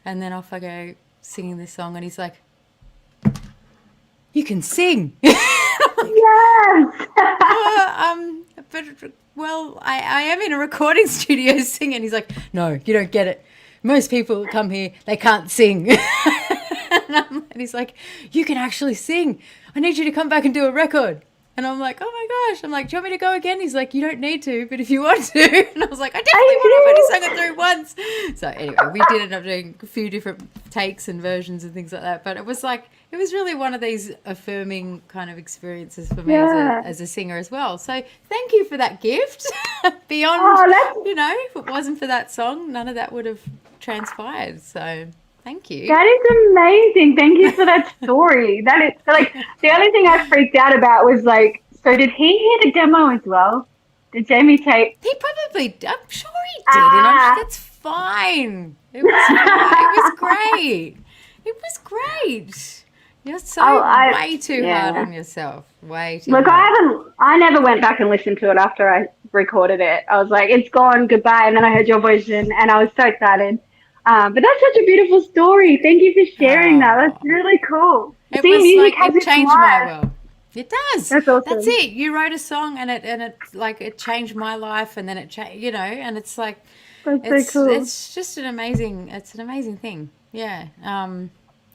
and then off I go singing this song. And he's like, you can sing. Yes. I am in a recording studio singing. He's like, no, you don't get it. Most people come here, they can't sing. And he's like, you can actually sing. I need you to come back and do a record. And I'm like, oh my gosh. I'm like, do you want me to go again? He's like, you don't need to, but if you want to. And I was like, I definitely want to. I've only sung it through once. So anyway, we did end up doing a few different takes and versions and things like that. But it was really one of these affirming kind of experiences for me as a singer as well. So thank you for that gift. Beyond, if it wasn't for that song, none of that would have transpired. So thank you. That is amazing. Thank you for that story. That is like the only thing I freaked out about was like, so did he hear the demo as well? Did Jamie Tate? He probably, I'm sure he did. And that's fine. It was great. It was great. You're so way too hard on yourself. Way too hard. I never went back and listened to it after I recorded it. I was like, it's gone, goodbye. And then I heard your voice and I was so excited. But that's such a beautiful story. Thank you for sharing that. That's really cool. It changed my world. It does. That's awesome. That's it. You wrote a song and it changed my life, and then it changed, and it's like, that's so cool. It's just an amazing thing. Yeah.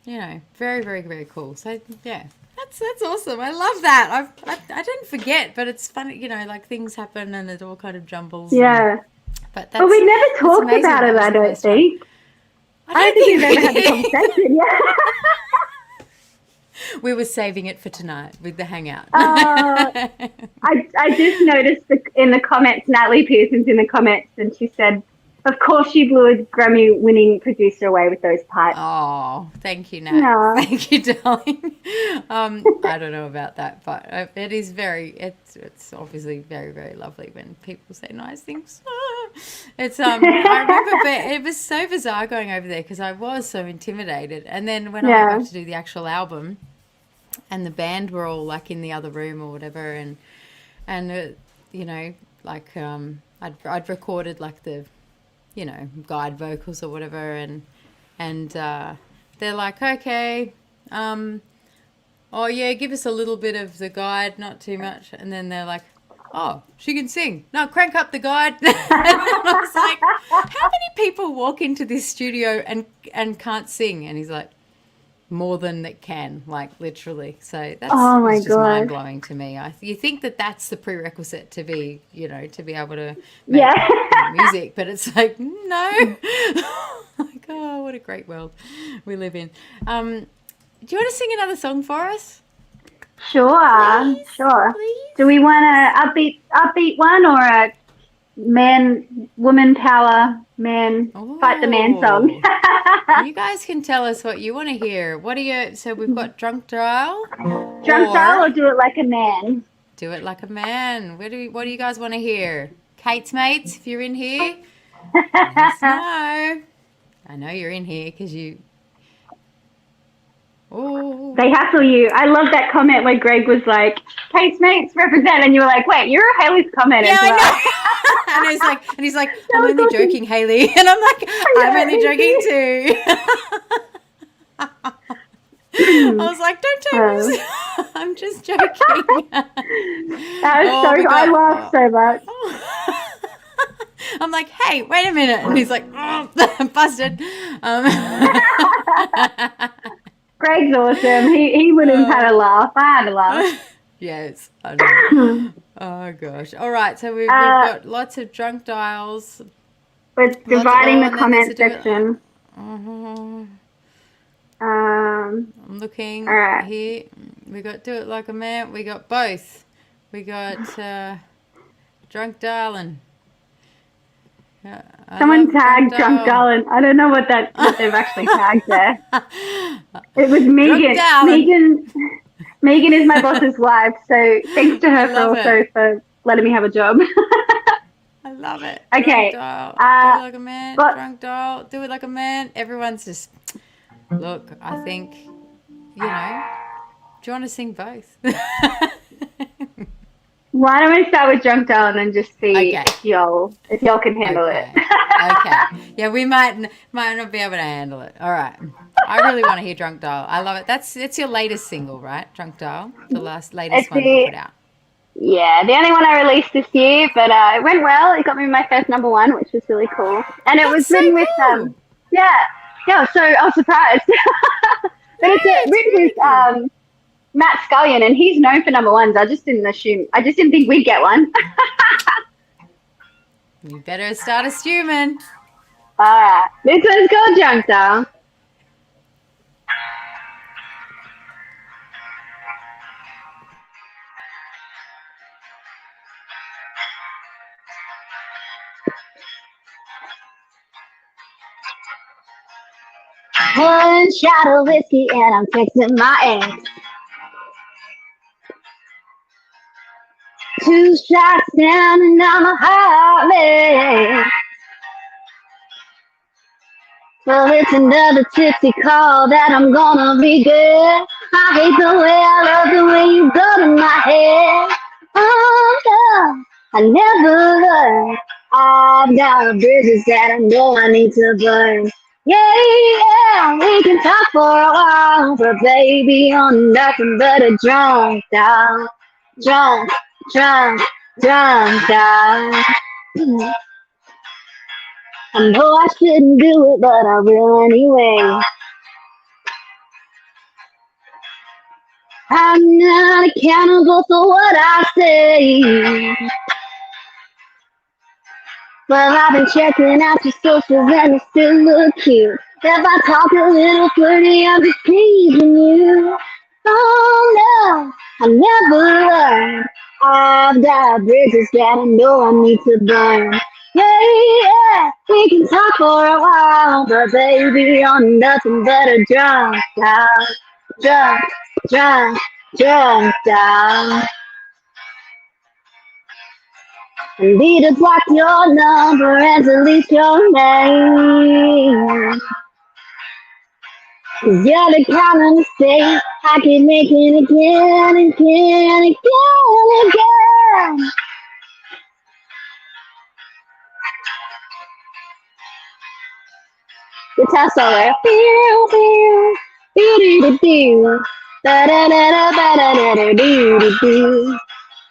you know, very, very, very cool. So yeah, that's awesome. I love that. I didn't forget, but it's funny, you know, like things happen and it all kind of jumbles. Yeah. But But we never talked amazing. about it, I don't think. I don't think we've ever had the conversation. Yeah. We were saving it for tonight with the hangout. I just noticed in the comments, Natalie Pearson's in the comments, and she said, of course she blew a Grammy-winning producer away with those pipes. Oh, thank you, Nat. No. Thank you, darling. I don't know about that, but it is it's obviously very, very lovely when people say nice things. It's I remember it was so bizarre going over there because I was so intimidated, and then when I went up to do the actual album, and the band were all like in the other room or whatever, and you know, like I'd recorded like the, you know, guide vocals or whatever, and they're like, okay, oh yeah, give us a little bit of the guide, not too much, and then they're like, oh, she can sing. No, crank up the guide. And I was like, how many people walk into this studio and can't sing? And he's like, more than it can, like literally. So that's just mind blowing to me. You think that that's the prerequisite to be, you know, to be able to make music, but it's like, no. Like, oh, what a great world we live in. Do you want to sing another song for us? Sure, Please, sure. please. Do we want a upbeat one or a woman power, fight the man song? You guys can tell us what you want to hear. What are you? So we've got Drunk Dial. Drunk Dial or Do It Like a Man? Do It Like a Man. What do you guys want to hear? Kate's mates, if you're in here, let us know. I know you're in here because you. Oh. They hassle you. I love that comment where Greg was like, Kate's mates represent, and you were like, wait, you're a Haley's comment as well. I know. and he's like, I'm only joking, Hayley. And I'm like, I'm only joking too. I was like, don't take this. I'm just joking. I laughed so much. I'm like, hey, wait a minute. And he's like, oh, busted. Greg's awesome. He would have had a laugh. I had a laugh. Yes, I know. Oh, gosh. All right, so we've got lots of drunk dials. We're dividing the comment section. I'm looking right. here. We got Do It Like a Man. We got both. We got Drunk Darlin'. Someone tagged Drunk Darlin'. I don't know what they've actually tagged there. It was Megan. Megan is my boss's wife, so thanks to her for letting me have a job. I love it. Okay. Do it like a man. Drunk dial. Do it like a man. Everyone's just look. I think you know. Do you want to sing both? Why don't we start with Drunk Dial and then just see if y'all can handle it? Okay. Yeah, we might not be able to handle it. All right. I really want to hear Drunk Dial. I love it. It's your latest single, right? Drunk Dial, the latest one you put out. Yeah, the only one I released this year, but it went well. It got me my first #1, which was really cool. And it was written with so I was surprised. But it's written with Matt Scullion, and he's known for #1s. I just didn't think we'd get one. You better start assuming. All right, this one's called Drunk Dial. One shot of whiskey and I'm texting my ex. 2 shots down and I'm a hot mess. Well, it's another tipsy call that I'm gonna regret. I hate the way I love the way you go to my head. Oh no, I never learned. I've got bridges that I know I need to burn. Yeah, we can talk for a while, but baby, I'm nothing but a drunk dial. Drunk dial. I know I shouldn't do it, but I will anyway. I'm not accountable for what I say. Well, I've been checking out your socials and you still look cute. If I talk a little flirty, I'm just teasing you. Oh no, I never learned. I've got bridges that I know I need to burn. Yeah, we can talk for a while, but baby, I'm nothing but a drunk down, drunk, drunk, drunk down. I need to block your number and delete your name. 'Cause you're the kind of mistake I keep making again, again, again, again. Guitar solo. Pew, pew, pew, pew, pew. Da da da da da da da da da.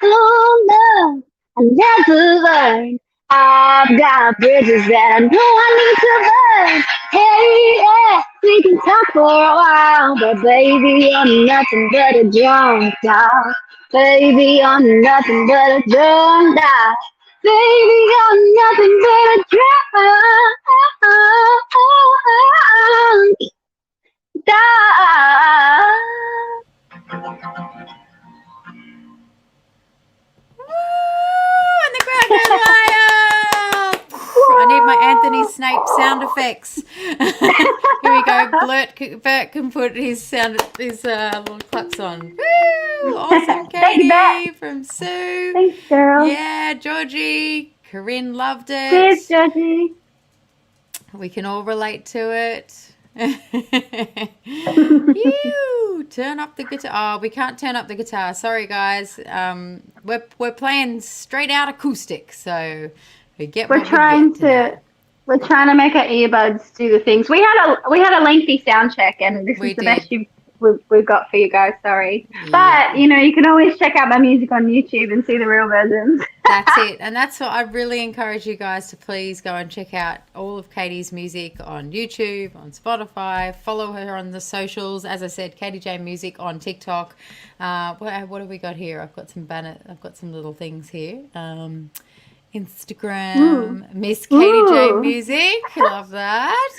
Oh no, I never learned. I've got bridges that I know I need to burn. Hey, yeah, we can talk for a while, but baby, I'm nothing but a drunk dog. Baby, I'm nothing but a drunk dog. Baby, I'm nothing but a drunk dog. Woo! And the crowd goes wild. I need my Anthony Snape sound effects. Here we go. Bert can put his little claps on. Woo! Awesome, Katie from Sue. Thanks, girl. Yeah, Georgie. Corinne loved it. Cheers, Georgie. We can all relate to it. You turn up the guitar. Oh, we can't turn up the guitar. Sorry, guys. We're playing straight out acoustic, so we get. We're trying to make our earbuds do the things. We had a lengthy sound check, and this is the best we've got for you guys. Sorry, but you can always check out my music on YouTube and see the real versions. That's it, and that's what I really encourage you guys to please go and check out all of Katie's music on YouTube, on Spotify. Follow her on the socials. As I said, Katie Jayne Music on TikTok. What have we got here? I've got some little things here. Instagram, Miss Katie Jayne Music. Love that.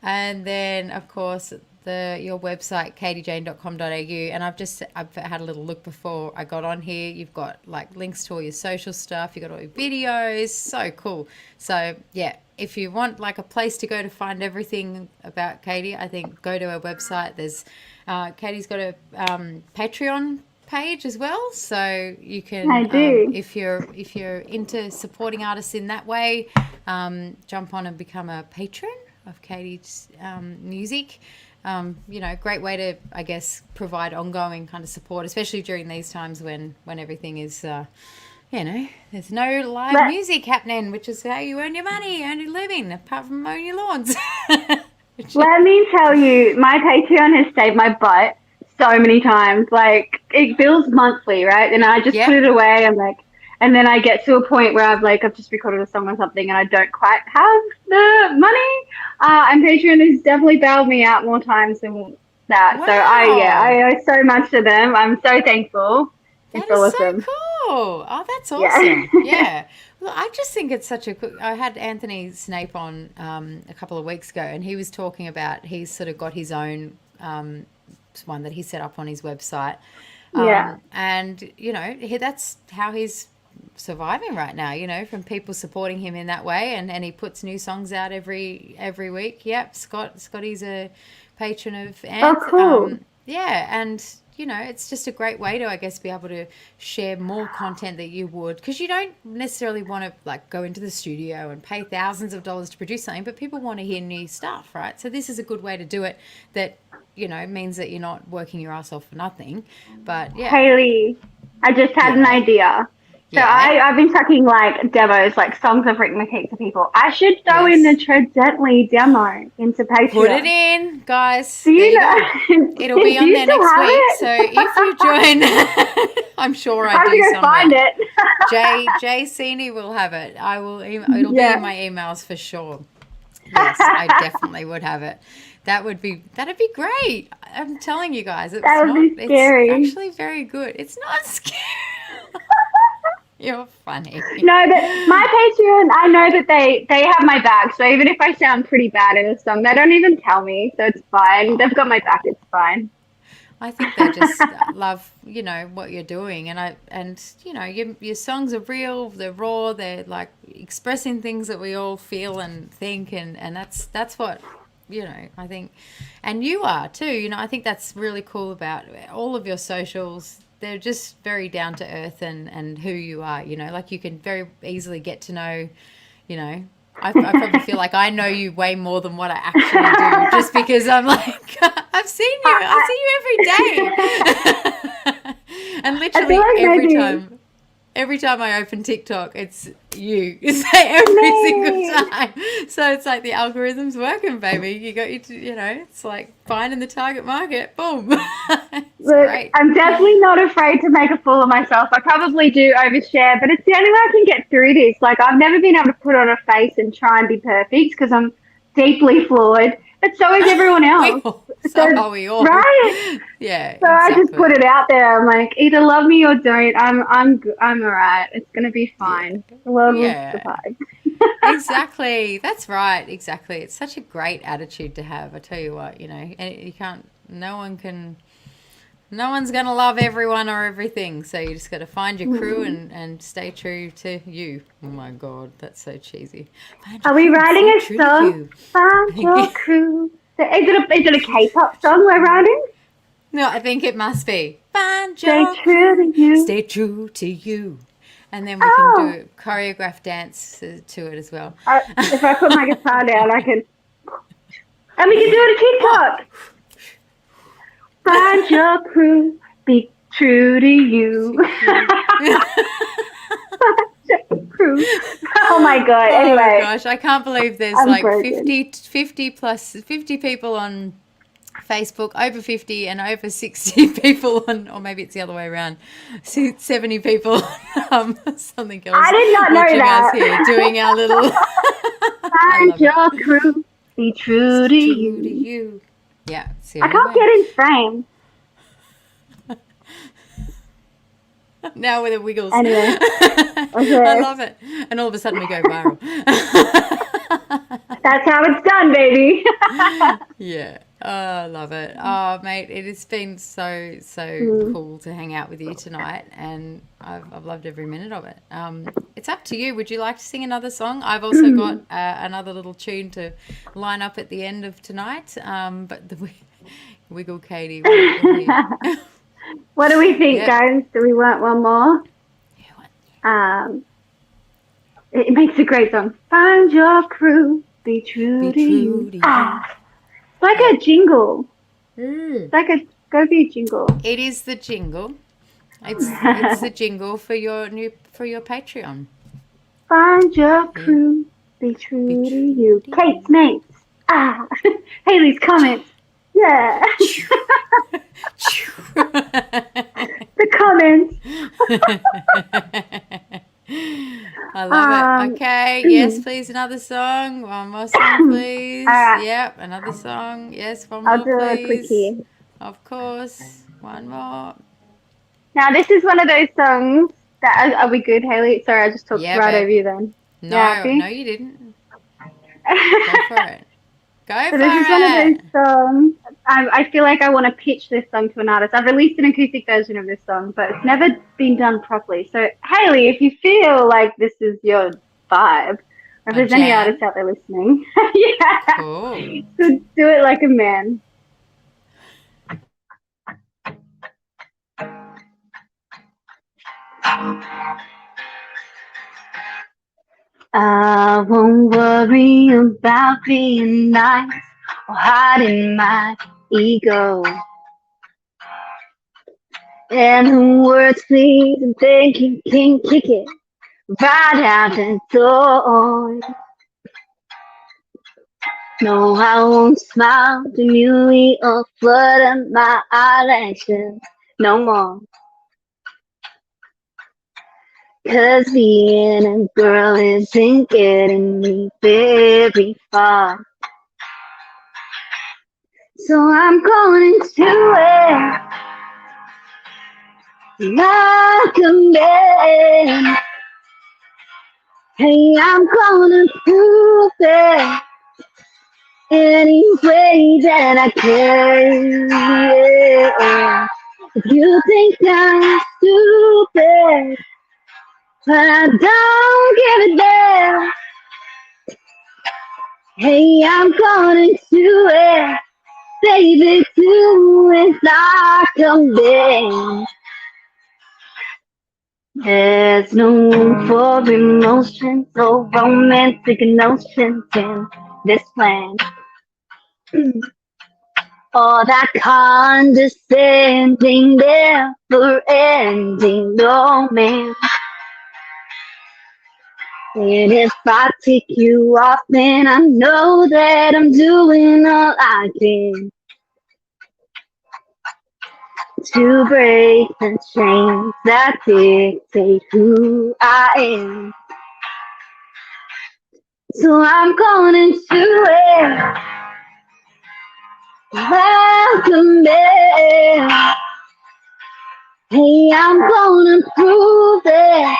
And then, of course, your website, katiejayne.com.au, and I've had a little look before I got on here. You've got like links to all your social stuff, you've got all your videos, so cool. So yeah, if you want like a place to go to find everything about Katie, I think go to her website. There's Katie's got a Patreon page as well, so you can if you're into supporting artists in that way, jump on and become a patron of Katie's music. Great way to, I guess, provide ongoing kind of support, especially during these times when everything is, there's no live music happening, which is how you earn your money, earn your living, apart from mowing your lawns. Let me tell you, my Patreon has saved my butt so many times. Like, it bills monthly, right? And I just put it away. I'm like, and then I get to a point where I've just recorded a song or something and I don't quite have the money. And Patreon has definitely bailed me out more times than that. Wow. So I owe so much to them. I'm so thankful. That is so cool. Oh, that's awesome. Yeah. Well, I just think it's such a cool. I had Anthony Snape on a couple of weeks ago, and he was talking about he's sort of got his own one that he set up on his website. And that's how he's surviving right now, from people supporting him in that way, and he puts new songs out every week. Yep, Scotty's a patron of Ant. Oh, cool. And it's just a great way to, I guess, be able to share more content that you would, because you don't necessarily want to like go into the studio and pay thousands of dollars to produce something, but people want to hear new stuff, right? So this is a good way to do it that means that you're not working your ass off for nothing. But yeah, Hayley, I just had an idea. So I've been chucking like demos, like songs I've written with heaps of people. I should throw in the Tread Gently demo into Patreon. Put it in, guys. Do you know? It'll be on there next week. So if you join, I'm sure I do somewhere. Find it. Jay Cini will have it. I will. It'll be in my emails for sure. Yes, I definitely would have it. that'd be great. I'm telling you guys, That would be scary. it's actually very good. It's not scary. You're funny. No, but my Patreon, I know that they have my back. So even if I sound pretty bad in a song, they don't even tell me. So it's fine. They've got my back. It's fine. I think they just love, what you're doing, and your songs are real, they're raw, they're like expressing things that we all feel and think, and that's what I think, and you are too. I think that's really cool about all of your socials. They're just very down to earth and who you are. Like you can very easily get to know, I probably feel like I know you way more than what I actually do, just because I'm like, I see you every day. And literally every time I open TikTok, it's you. It's like every single time. So it's like the algorithm's working, baby. It's like finding the target market. Boom. Look, great. I'm definitely not afraid to make a fool of myself. I probably do overshare, but it's the only way I can get through this. Like, I've never been able to put on a face and try and be perfect because I'm deeply flawed. But so is everyone else. we all. Right? Yeah. So I just put it out there. I'm like, either love me or don't. I'm all right. It's gonna be fine. The world will survive. Exactly. That's right. Exactly. It's such a great attitude to have. I tell you what, and you can't. No one's going to love everyone or everything. So you just got to find your crew and stay true to you. Oh, my God. That's so cheesy. Are we writing a song? Find your crew. Is it a K-pop song we're writing? No, I think it must be. Find Stay your true to you. Stay true to you. And then we can do a choreographed dance to it as well. If I put my guitar down, I can... And we can do it a TikTok. Find your crew, be true to you. Crew. Oh my God. Anyway. Oh my gosh, I can't believe there's I'm like broken. 50 people on Facebook, over 50 and over 60 people on, or maybe it's the other way around, 70 people on something else. I did not know watching that. us here doing our little Find your crew, be true to you. Yeah. I can't get in frame. Now with the wiggles. Anyway. Okay. I love it. And all of a sudden we go viral. That's how it's done, baby. Yeah. Oh, I love it. Oh, mate, it has been so cool to hang out with you tonight, and I've loved every minute of it. It's up to you. Would you like to sing another song? I've also got another little tune to line up at the end of tonight, but the Wiggle Katie. What do we think, guys? Do we want one more? It makes a great song. Find your crew, be true to you. It's like a jingle. It's like a go-be jingle. It is the jingle. It's the jingle for your Patreon. Find your crew, be true to you. Kate's mates. Hayley's comments. Yeah. The comments. I love it. Okay. Yes, please. Another song. One more song, please. Yep. Another song. Yes. One more, I'll do please. a quickie. Of course. One more. Now, this is one of those songs that... Are we good, Hayley? Sorry, I just talked right over you then. No, you didn't. Go for it. So this is one of those songs. I feel like I want to pitch this song to an artist. I've released an acoustic version of this song, but it's never been done properly. So, Hayley, if you feel like this is your vibe, or if there's any artists out there listening, Cool. So do it like a man. I won't worry about being nice or hiding my ego. And the words please and think you can kick it right out the door. No, I won't smile demurely or flutter my eyelashes no more. 'Cause being a girl isn't getting me very far. So I'm going into it like a man. Hey, I'm gonna prove it any way that I can. Yeah. If you think I'm stupid, but I don't give a damn. Hey, I'm gonna do it, baby, do it like a man. There's no room for emotions or romantic notions in this plan. All that condescending, never-ending romance. And if I take you off, then I know that I'm doing all I can to break the chains that dictate who I am. So I'm going to it like a man. Hey, I'm gonna prove it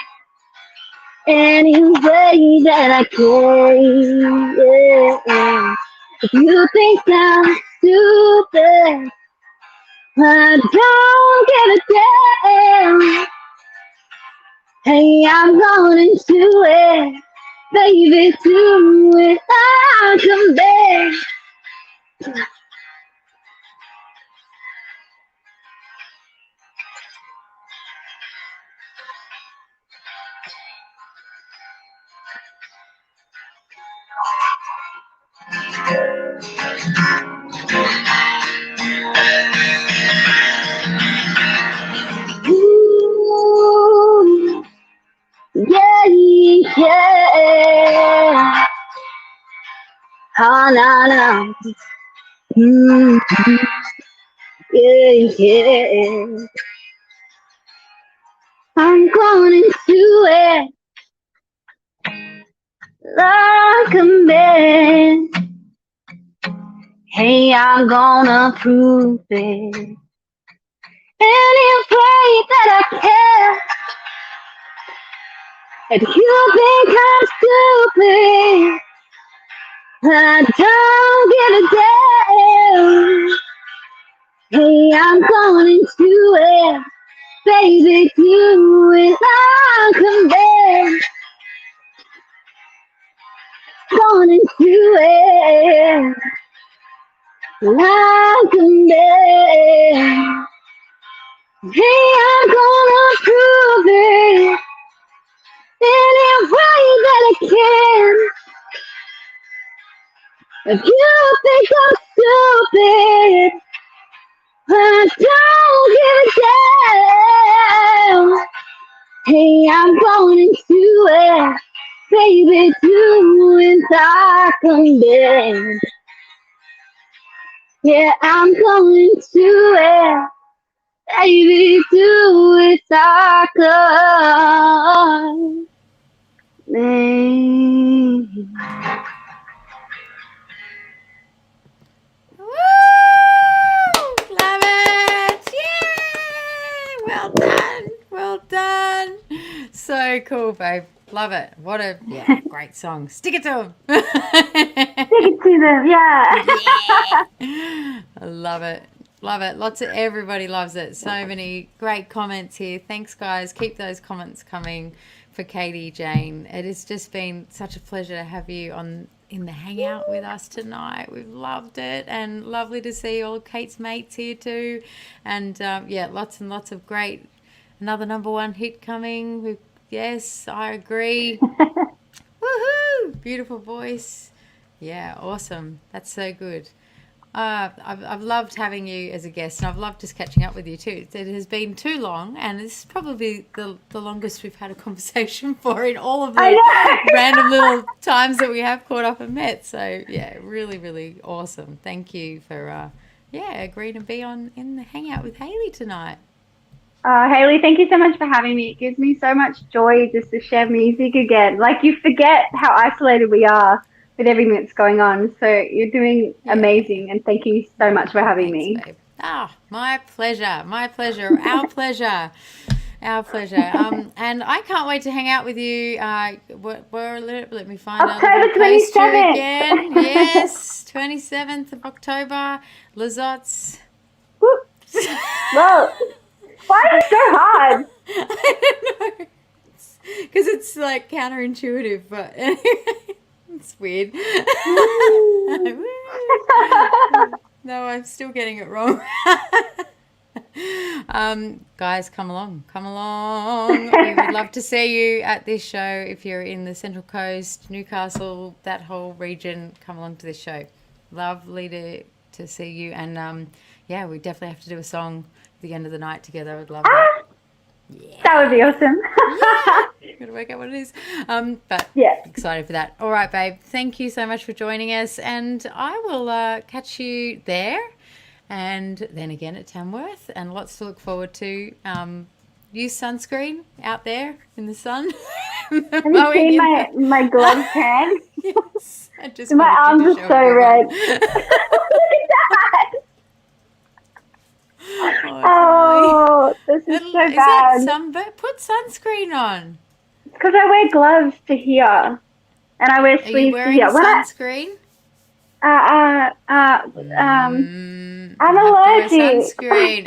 any way that I can. Yeah. If you think I'm stupid, I don't give a damn. Hey, I'm gonna do it, baby, do it like a man. Ooh, yeah, yeah. Oh, no, no. Mm, yeah, yeah. I'm going to do it like a man. Hey, I'm gonna prove it any way that I can. If you think I'm stupid, I don't give a damn. Hey, I'm going to it, baby, do it like a man. Gonna do it like a man. Hey, I'm gonna prove it any way that I can. If you think I'm stupid, I don't give a damn. Hey, I'm going to it, baby, do it like a man. Yeah, I'm going to it, baby, do it like a man. Woo! Love it! Yay! Well done. Well done. So cool, babe. Love it. What a great song. Stick it to him. Stick it to them, yeah. I love it. Love it. Lots of everybody loves it. So many great comments here. Thanks, guys. Keep those comments coming for Katie Jayne. It has just been such a pleasure to have you on in the Hangout with us tonight. We've loved it, and lovely to see all of Kate's mates here too. And lots and lots of great. Another #1 hit coming. Yes, I agree. Woohoo! Beautiful voice. Yeah, awesome. That's so good. I've loved having you as a guest, and I've loved just catching up with you too. It has been too long, and this is probably the longest we've had a conversation for in all of the random little times that we have caught up and met. So yeah, really, really awesome. Thank you for agreeing to be on in the Hangout with Hayley tonight. Hayley, thank you so much for having me. It gives me so much joy just to share music again. Like, you forget how isolated we are with everything that's going on. So you're doing amazing, and thank you so much for having me. Babe. My pleasure. My pleasure. Our pleasure. Our pleasure. And I can't wait to hang out with you. Let me find out. October 27th. Again. Yes, 27th of October. Lizottes. Well, why is it so hard? I don't know. Because it's like counterintuitive, but it's weird. No, I'm still getting it wrong. Guys, come along. We would love to see you at this show. If you're in the Central Coast, Newcastle, that whole region, come along to this show. Lovely to see you. And we definitely have to do a song at the end of the night together. I would love that. Yeah. That would be awesome. Gotta work out what it is. But excited for that. All right, babe. Thank you so much for joining us, and I will catch you there, and then again at Tamworth, and lots to look forward to. Use sunscreen out there in the sun. Have you seen my gloves tan? Yes. My arms are so red. Look at that. Oh, this is so bad. Put sunscreen on. Because I wear gloves to here, and I wear sleeves to here. Sunscreen? I'm allergic. Sunscreen.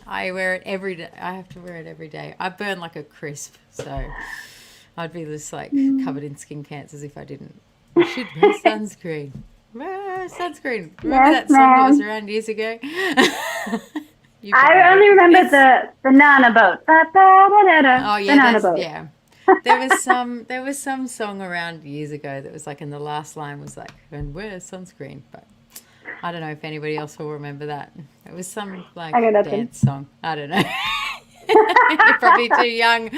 I wear it every day. I have to wear it every day. I burn like a crisp, so I'd be just like covered in skin cancers if I didn't. I should wear sunscreen. Sunscreen. Remember that song that was around years ago? I only remember the banana boat. Oh yeah, banana boat. Yeah. There was some song around years ago that was like, in the last line was like, "And wear sunscreen," but I don't know if anybody else will remember that. It was some like dance song. I don't know. You're probably too young.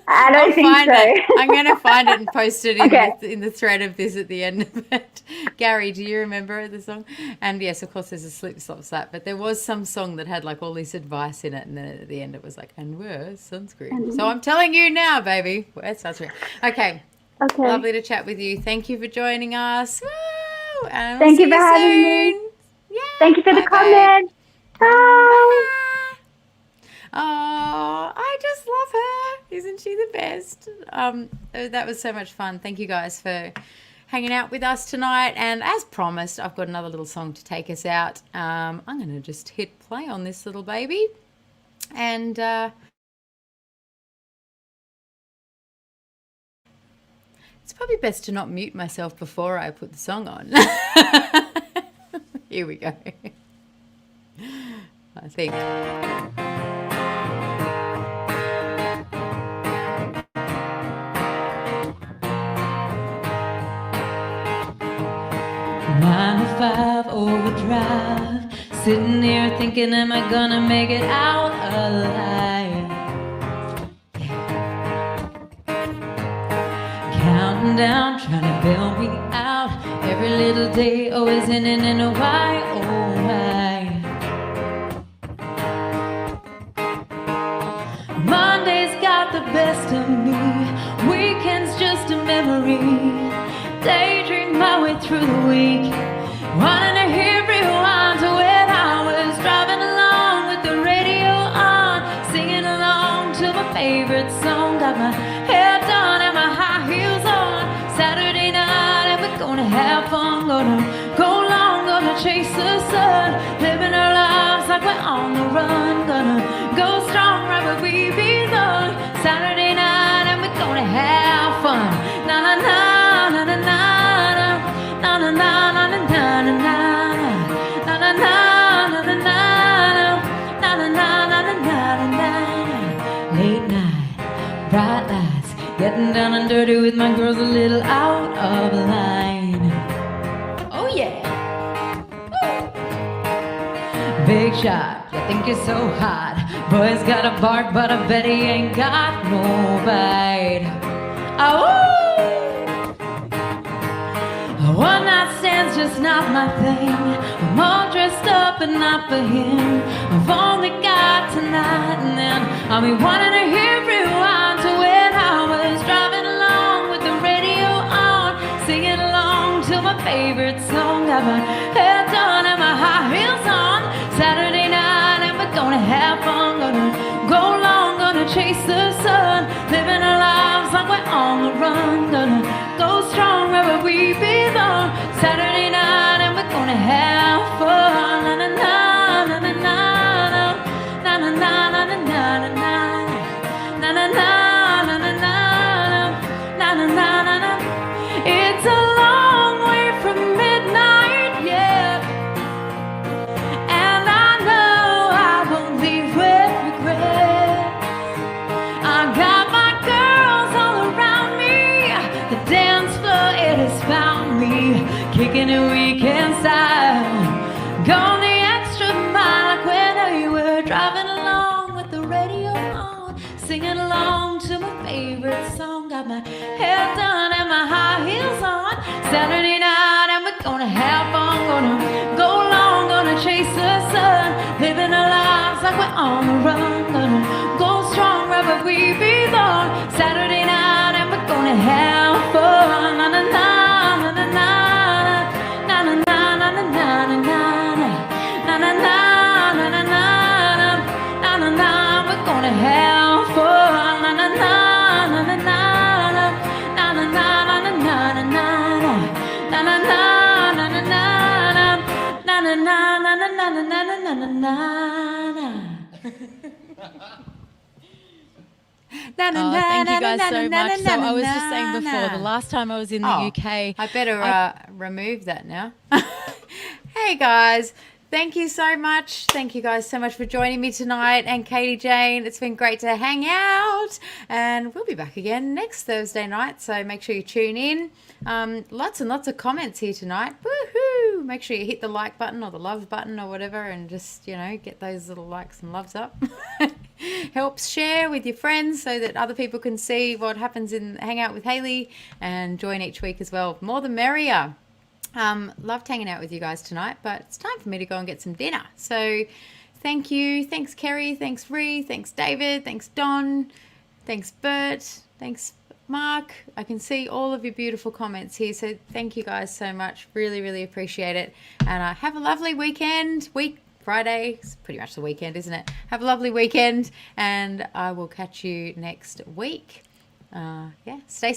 I don't think so. I'm going to find it and post it in the thread of this at the end of it. Gary, do you remember the song? And yes, of course, there's a slip, slop, slap. But there was some song that had like all this advice in it. And then at the end it was like, and wear sunscreen. So I'm telling you now, baby, wear sunscreen. Okay. Lovely to chat with you. Thank you for joining us. Woo! And Thank you for having me. Yeah. Thank you for the comment. Bye. Oh, I just love her. Isn't she the best? That was so much fun. Thank you guys for hanging out with us tonight. And as promised, I've got another little song to take us out. I'm going to just hit play on this little baby. And it's probably best to not mute myself before I put the song on. Here we go. I think. Nine to five overdrive, sitting here thinking, am I gonna make it out alive? Counting down, trying to bail me out. Every little day, always ending in a why, oh why? Monday's got the best of me, weekend's just a memory. Daydream my way through the week, wanting to hear rewind to when I was driving along with the radio on, singing along to my favorite song. Got my hair done and my high heels on. Saturday night and we're gonna have fun. Gonna go long, gonna chase the sun, living our lives like we're on the run. Gonna go strong right where we belong. Saturday night and we're gonna have fun. Na na na. Late night, bright lights, getting down and dirty with my girls a little out of line. Oh yeah. Woo. Big shot, you think you're so hot. Boy's got a bark, but I bet he ain't got no bite. Oh. One night stand's just not my thing. I'm all dressed up and not for him. I've only got tonight, and then I'll be wanting to hear rewind to when I was driving along with the my favorite song. Got my hair done and my high heels on. Saturday night and we're gonna have fun. Gonna go long, gonna chase the sun. Living our lives like we're on the run. Gonna go strong wherever we belong. Saturday night and we're gonna have fun. Na na na na na na na na na na na na na na na na. It's a long way from midnight, yeah, and I know I won't leave with regret. I got my girls all around me. The dance floor, it has found me. Kicking it weekend style. Gone the extra mile like when we were driving along with the radio on. Singing along to my favorite song. Got my hair done and my high heels on. Saturday night and we're gonna have fun. Gonna go long, gonna chase the sun. Living our lives like we're on the run. Gonna go strong wherever we belong. Saturday night and we're gonna have fun. Na na na na na na na na na na na na na na na na na na. We're gonna have fun. Na na na na na na. Thank you guys so much. So I was just saying before, the last time I was in the UK, I better remove that now. Hey guys, thank you so much. Thank you guys so much for joining me tonight. And Katie Jayne, it's been great to hang out. And we'll be back again next Thursday night. So make sure you tune in. Lots and lots of comments here tonight. Woohoo! Make sure you hit the like button or the love button or whatever and just, get those little likes and loves up. Helps share with your friends so that other people can see what happens in Hangout with Hayley and join each week as well. More the merrier. Loved hanging out with you guys tonight, but it's time for me to go and get some dinner. So thank you. Thanks, Kerry. Thanks, Ree. Thanks, David. Thanks, Don. Thanks, Bert. Thanks, Mark. I can see all of your beautiful comments here. So thank you guys so much. Really, really appreciate it. And have a lovely weekend. Friday. It's pretty much the weekend, isn't it? Have a lovely weekend. And I will catch you next week. Stay